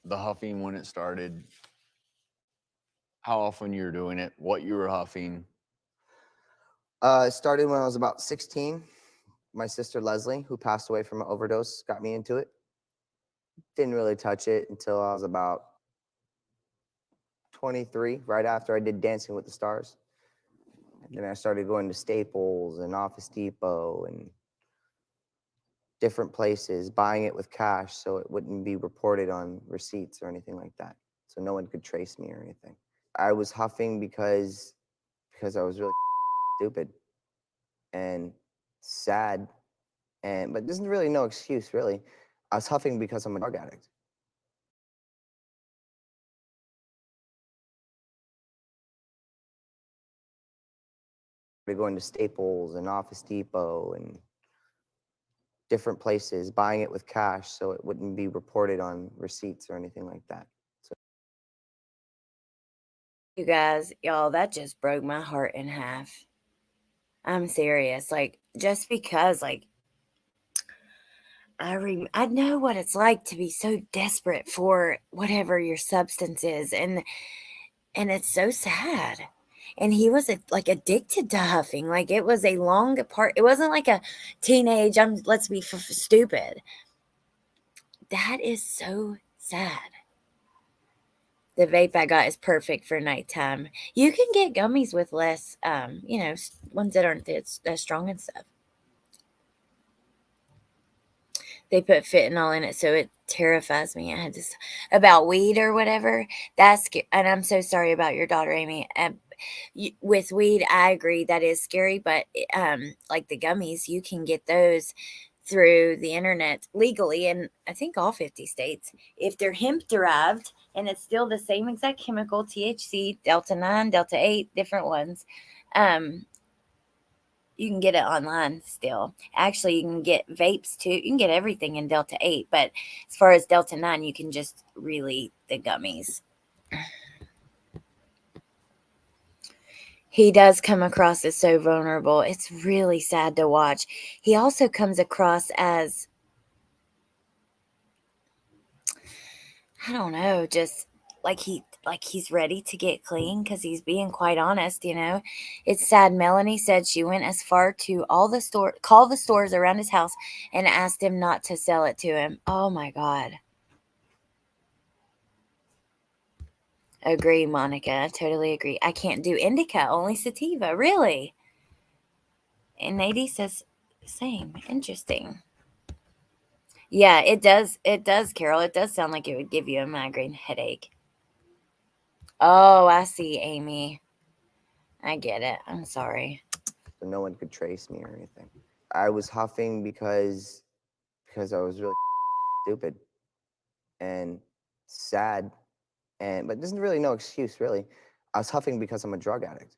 The huffing when it started, how often you were doing it, what you were huffing. It started when I was about 16. My sister Leslie, who passed away from an overdose, got me into it. Didn't really touch it until I was about 23, right after I did Dancing with the Stars. And then I started going to Staples and Office Depot and different places, buying it with cash so it wouldn't be reported on receipts or anything like that. So no one could trace me or anything. I was huffing because I was really stupid and sad, but there's really no excuse, really. I was huffing because I'm a drug addict. Going to Staples and Office Depot and different places, buying it with cash so it wouldn't be reported on receipts or anything like that. So, you guys, y'all, that just broke my heart in half. I'm serious. Like, just because, like, I know what it's like to be so desperate for whatever your substance is, and it's so sad. And he was like addicted to huffing. Like, it was a long part. It wasn't like a teenage, let's be stupid. That is so sad. The vape I got is perfect for nighttime. You can get gummies with less, ones that aren't that strong and stuff. They put fentanyl in it, so it terrifies me. I had this about weed or whatever. That's scary. And I'm so sorry about your daughter, Amy. With weed, I agree that is scary, but like the gummies, you can get those through the internet legally in I think all 50 states. If they're hemp derived and it's still the same exact chemical, THC, Delta 9, Delta 8, different ones. You can get it online still. Actually, you can get vapes too. You can get everything in Delta 8, but as far as Delta 9, you can just really the gummies. He does come across as so vulnerable. It's really sad to watch. He also comes across as, I don't know, just like like he's ready to get clean because he's being quite honest, you know. It's sad. Melanie said she went as far to call the stores around his house and asked him not to sell it to him. Oh my God. Agree, Monica. I totally agree. I can't do indica, only sativa. Really? And Nadie says same. Interesting. Yeah, it does. It does, Carol. It does sound like it would give you a migraine headache. Oh, I see, Amy. I get it. I'm sorry. So no one could trace me or anything. I was huffing because I was really stupid and sad, but there's really no excuse, really. I was huffing because I'm a drug addict.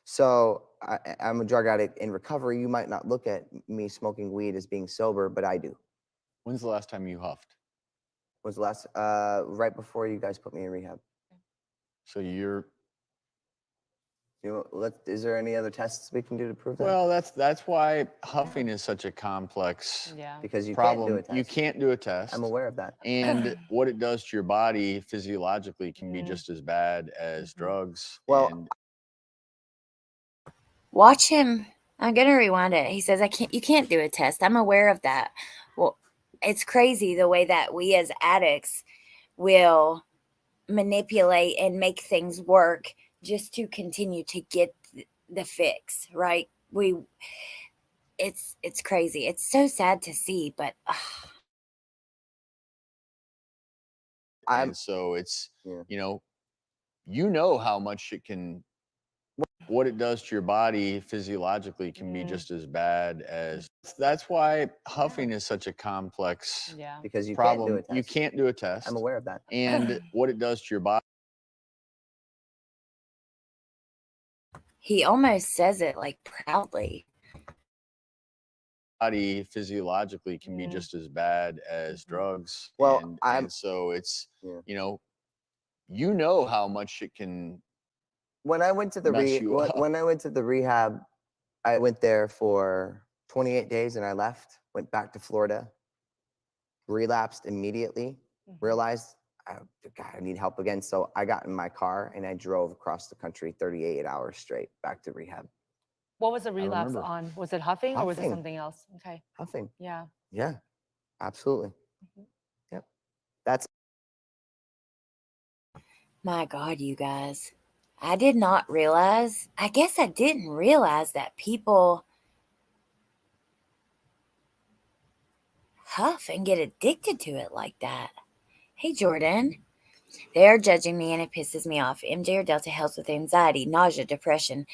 So I'm a drug addict in recovery. You might not look at me smoking weed as being sober, but I do. When's the last time you huffed? Was the last right before you guys put me in rehab. So you're is there any other tests we can do to prove that? well. That's why huffing is such a complex Yeah. Because you problem. can't do a test. You can't do a test. I'm aware of that. And what it does to your body physiologically can be just as bad as drugs. Well, and Watch him. I'm gonna rewind it. He says, you can't do a test. I'm aware of that. Well, it's crazy the way that we as addicts will manipulate and make things work just to continue to get the fix, right? It's crazy. It's so sad to see, but and so it's you know how much it can what it does to your body physiologically can be just as bad as that's why huffing is such a complex Because you problem. can't do a test. You can't do a test. I'm aware of that. And what it does to your body he almost says it like proudly. physiologically can be just as bad as drugs. Well, and so it's you know how much it can when I went to the mess you up. when I went to the rehab, I went there for 28 days and I left, went back to Florida, relapsed immediately, realized God, I need help again. So I got in my car and I drove across the country 38 hours straight back to rehab. What was the relapse remember. on? Was it huffing or was it Huffing. something else? Okay. Huffing. Yeah. Yeah, absolutely. Yep. That's My God, you guys. I did not realize, I guess I didn't realize that people huff and get addicted to it like that. Hey, Jordan. They are judging me and it pisses me off. MJ or Delta helps with anxiety, nausea, depression.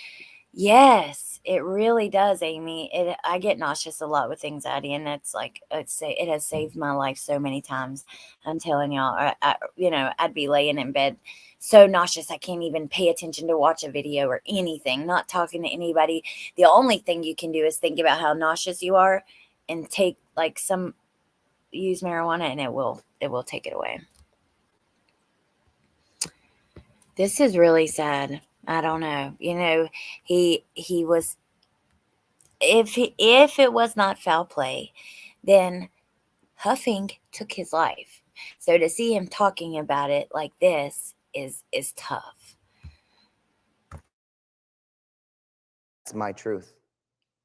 Yes, it really does, Amy. I get nauseous a lot with anxiety, and that's like it has saved my life so many times. I'm telling y'all, I'd be laying in bed so nauseous I can't even pay attention to watch a video or anything. Not talking to anybody. The only thing you can do is think about how nauseous you are, and take use marijuana, and it will take it away. This is really sad. I don't know. He was, if it was not foul play, then huffing took his life. So to see him talking about it like this is tough. That's my truth.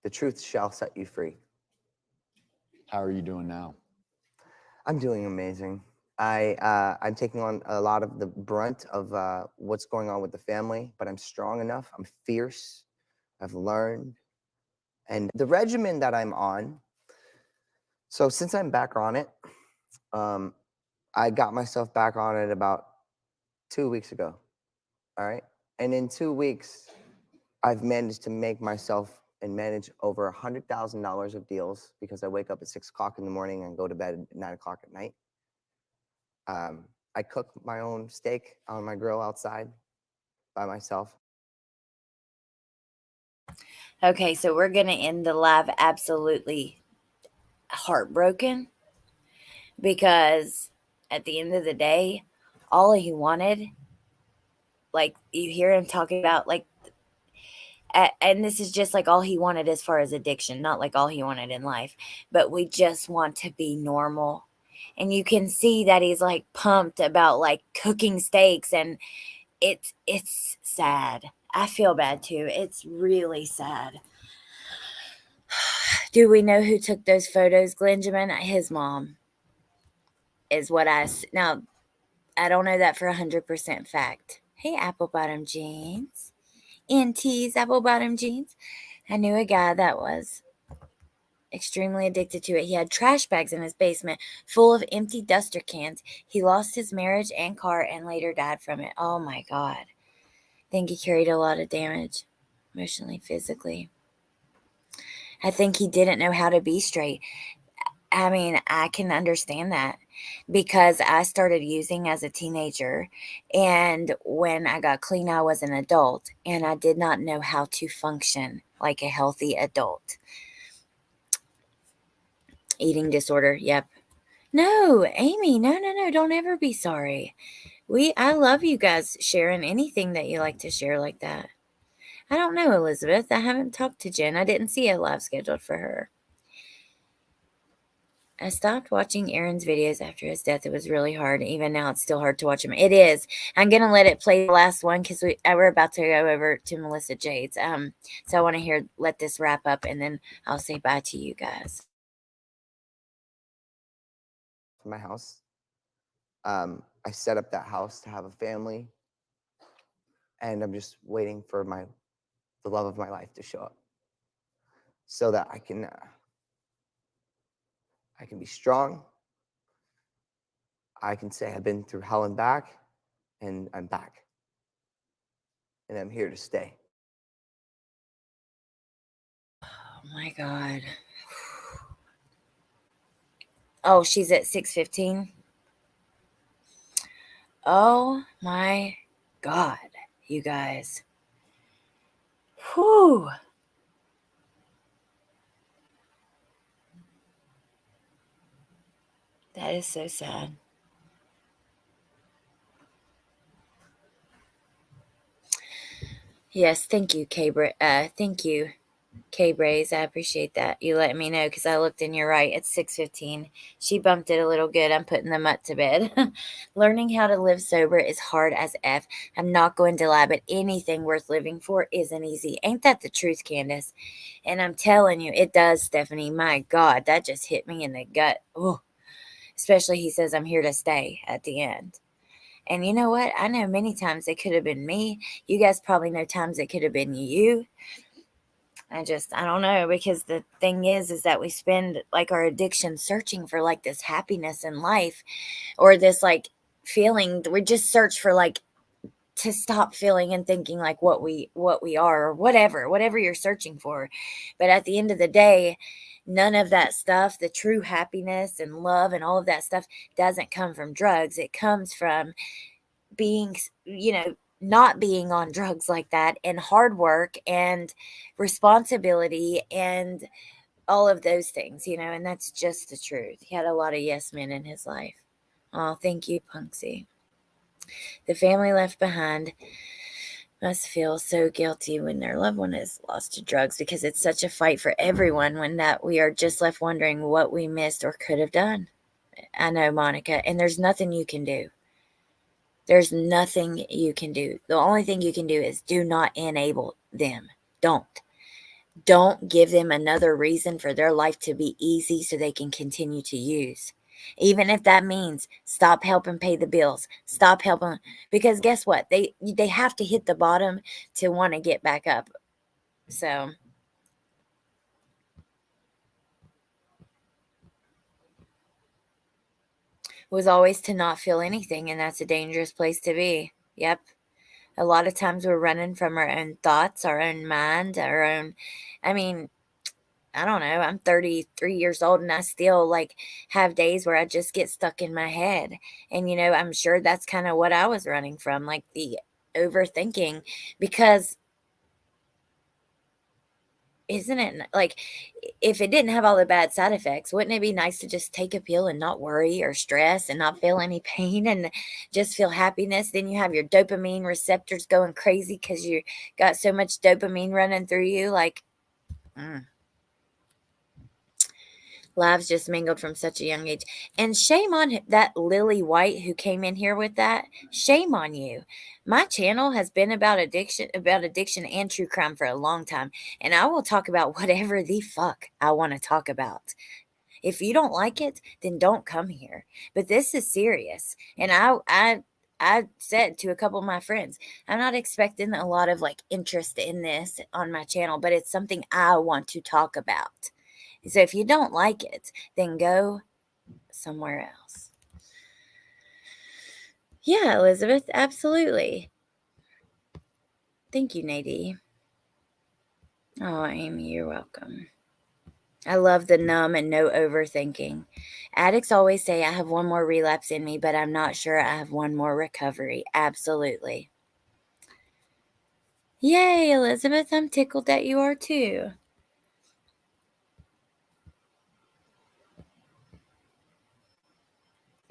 The truth shall set you free. How are you doing now? I'm doing amazing. I'm taking on a lot of the brunt of what's going on with the family, but I'm strong enough. I'm fierce. I've learned. And the regimen that I'm on, so since I'm back on it, I got myself back on it about 2 weeks ago. All right. And in 2 weeks, I've managed to make myself and manage over $100,000 of deals because I wake up at 6 o'clock in the morning and go to bed at 9 o'clock at night. I cook my own steak on my grill outside by myself. Okay, so we're going to end the live absolutely heartbroken, because at the end of the day, all he wanted, like you hear him talking about, like, and this is just like all he wanted as far as addiction, not like all he wanted in life, but we just want to be normal. and you can see that he's like pumped about like cooking steaks, and it's sad. I feel bad too. It's really sad. Do we know who took those photos, Glenjamin? His mom is what now I don't know that for 100% fact. Hey, apple bottom jeans. NT's apple bottom jeans. I knew a guy that was extremely addicted to it. He had trash bags in his basement full of empty duster cans. He lost his marriage and car and later died from it. Oh my God. I think he carried a lot of damage, emotionally, physically. I think he didn't know how to be straight. I mean, I can understand that because I started using as a teenager. And when I got clean, I was an adult and I did not know how to function like a healthy adult. Eating disorder. Yep. No, Amy, no. Don't ever be sorry. I love you guys sharing anything that you like to share like that. I don't know, Elizabeth. I haven't talked to Jen. I didn't see a live scheduled for her. I stopped watching Aaron's videos after his death. It was really hard. Even now, it's still hard to watch him. It is. I'm going to let it play the last one because we're about to go over to Melissa Jade's. So I want to let this wrap up, and then I'll say bye to you guys. My house. I set up that house to have a family, and I'm just waiting for the love of my life to show up, so that I can be strong. I can say I've been through hell and back, and I'm back, and I'm here to stay. Oh my God. Oh, she's at 6:15. Oh my God, you guys. Whew. That is so sad. Yes, thank you, thank you, K-Braze. I appreciate that. You let me know because I looked and you're right. It's 6:15. She bumped it a little good. I'm putting them up to bed. Learning how to live sober is hard as F. I'm not going to lie, but anything worth living for isn't easy. Ain't that the truth, Candace? And I'm telling you, it does, Stephanie. My God, that just hit me in the gut. Oh, especially he says, I'm here to stay at the end. And you know what? I know many times it could have been me. You guys probably know times it could have been you. I don't know, because the thing is that we spend like our addiction searching for like this happiness in life, or this like feeling. We just search for like to stop feeling and thinking like what we are, or whatever you're searching for. But at the end of the day, none of that stuff, the true happiness and love and all of that stuff, doesn't come from drugs. It comes from being, not being on drugs like that, and hard work and responsibility and all of those things, and that's just the truth. He had a lot of yes men in his life. Oh, thank you, Punksy. The family left behind must feel so guilty when their loved one is lost to drugs, because it's such a fight for everyone when that we are just left wondering what we missed or could have done. I know, Monica, and there's nothing you can do. There's nothing you can do. The only thing you can do is do not enable them. Don't give them another reason for their life to be easy so they can continue to use. Even if that means stop helping pay the bills, stop helping, because guess what? They have to hit the bottom to want to get back up. So was always to not feel anything, and that's a dangerous place to be. Yep. A lot of times we're running from our own thoughts, our own mind, I don't know. I'm 33 years old and I still like have days where I just get stuck in my head. And, I'm sure that's kind of what I was running from, like the overthinking, because isn't it like, if it didn't have all the bad side effects, wouldn't it be nice to just take a pill and not worry or stress and not feel any pain and just feel happiness? Then you have your dopamine receptors going crazy because you got so much dopamine running through you. Like, Lives just mingled from such a young age. And shame on that Lily White who came in here with that. Shame on you. My channel has been about addiction and true crime for a long time. And I will talk about whatever the fuck I want to talk about. If you don't like it, then don't come here. But this is serious. And I said to a couple of my friends, I'm not expecting a lot of like interest in this on my channel, but it's something I want to talk about. So if you don't like it, then go somewhere else. Yeah, Elizabeth, absolutely. Thank you, Nadie. Oh, Amy, you're welcome. I love the numb and no overthinking. Addicts always say I have one more relapse in me, but I'm not sure I have one more recovery. Absolutely. Yay, Elizabeth, I'm tickled that you are too.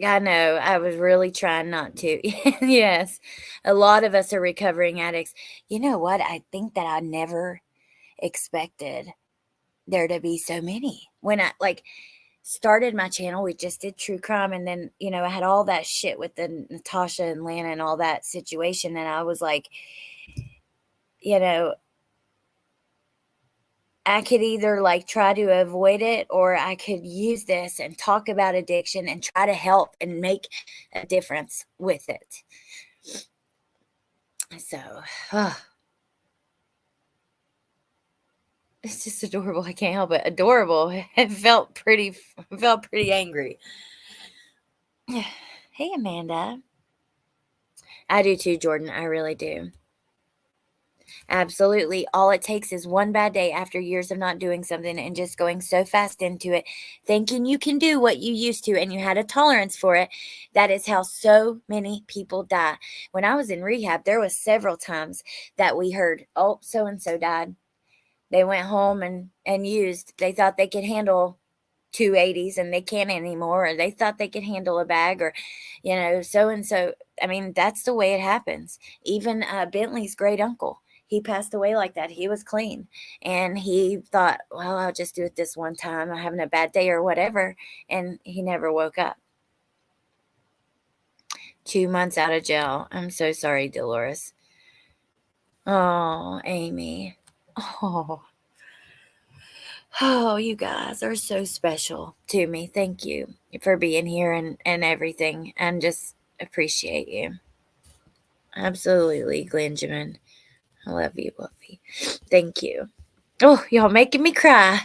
I know. I was really trying not to. Yes. A lot of us are recovering addicts. You know what? I think that I never expected there to be so many. When I started my channel, we just did true crime, and then, I had all that shit with the Natasha and Lana and all that situation, and I was like, I could either try to avoid it, or I could use this and talk about addiction and try to help and make a difference with it. So, it's just adorable. I can't help it. Adorable. It felt pretty angry. Hey, Amanda. I do too, Jordan. I really do. Absolutely. All it takes is one bad day after years of not doing something and just going so fast into it, thinking you can do what you used to and you had a tolerance for it. That is how so many people die. When I was in rehab, there was several times that we heard, oh, so-and-so died. They went home and used. They thought they could handle 280s and they can't anymore, or they thought they could handle a bag, or, so-and-so. I mean, that's the way it happens. Even Bentley's great uncle, he passed away like that. He was clean. And he thought, well, I'll just do it this one time. I'm having a bad day or whatever. And he never woke up. 2 months out of jail. I'm so sorry, Dolores. Oh, Amy. Oh, you guys are so special to me. Thank you for being here and everything. And just appreciate you. Absolutely, Glenjamin. I love you, Wolfie. Thank you. Oh, y'all making me cry.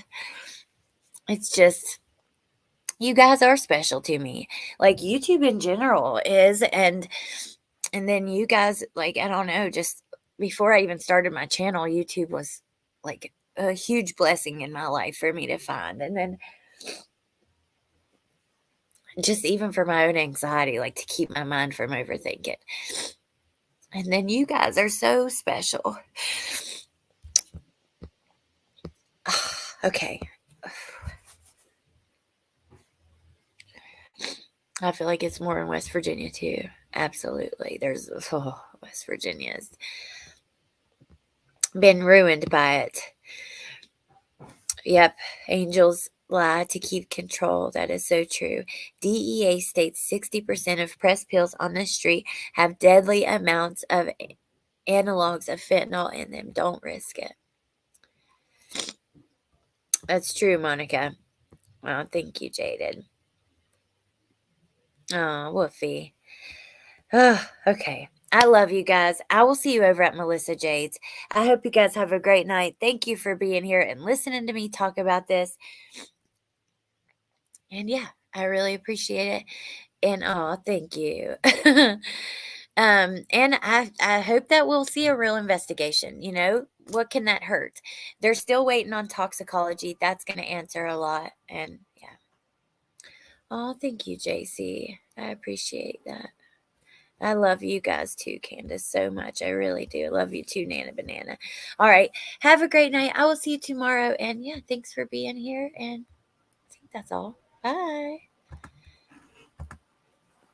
It's just, you guys are special to me. Like YouTube in general is, and then you guys, I don't know, just before I even started my channel, YouTube was like a huge blessing in my life for me to find. And then just even for my own anxiety, to keep my mind from overthinking. And then you guys are so special. Okay. I feel like it's more in West Virginia too. Absolutely. There's West Virginia's been ruined by it. Yep. Angels lie to keep control. That is so true. DEA states 60% of press pills on the street have deadly amounts of analogs of fentanyl in them. Don't risk it. That's true, Monica. Oh, thank you, Jaded. Oh, Woofy. Oh, okay. I love you guys. I will see you over at Melissa Jade's. I hope you guys have a great night. Thank you for being here and listening to me talk about this. And yeah, I really appreciate it. And oh, thank you. And I hope that we'll see a real investigation. What can that hurt? They're still waiting on toxicology. That's going to answer a lot. And yeah. Oh, thank you, JC. I appreciate that. I love you guys too, Candace, so much. I really do. Love you too, Nana Banana. All right. Have a great night. I will see you tomorrow. And yeah, thanks for being here. And I think that's all. Bye.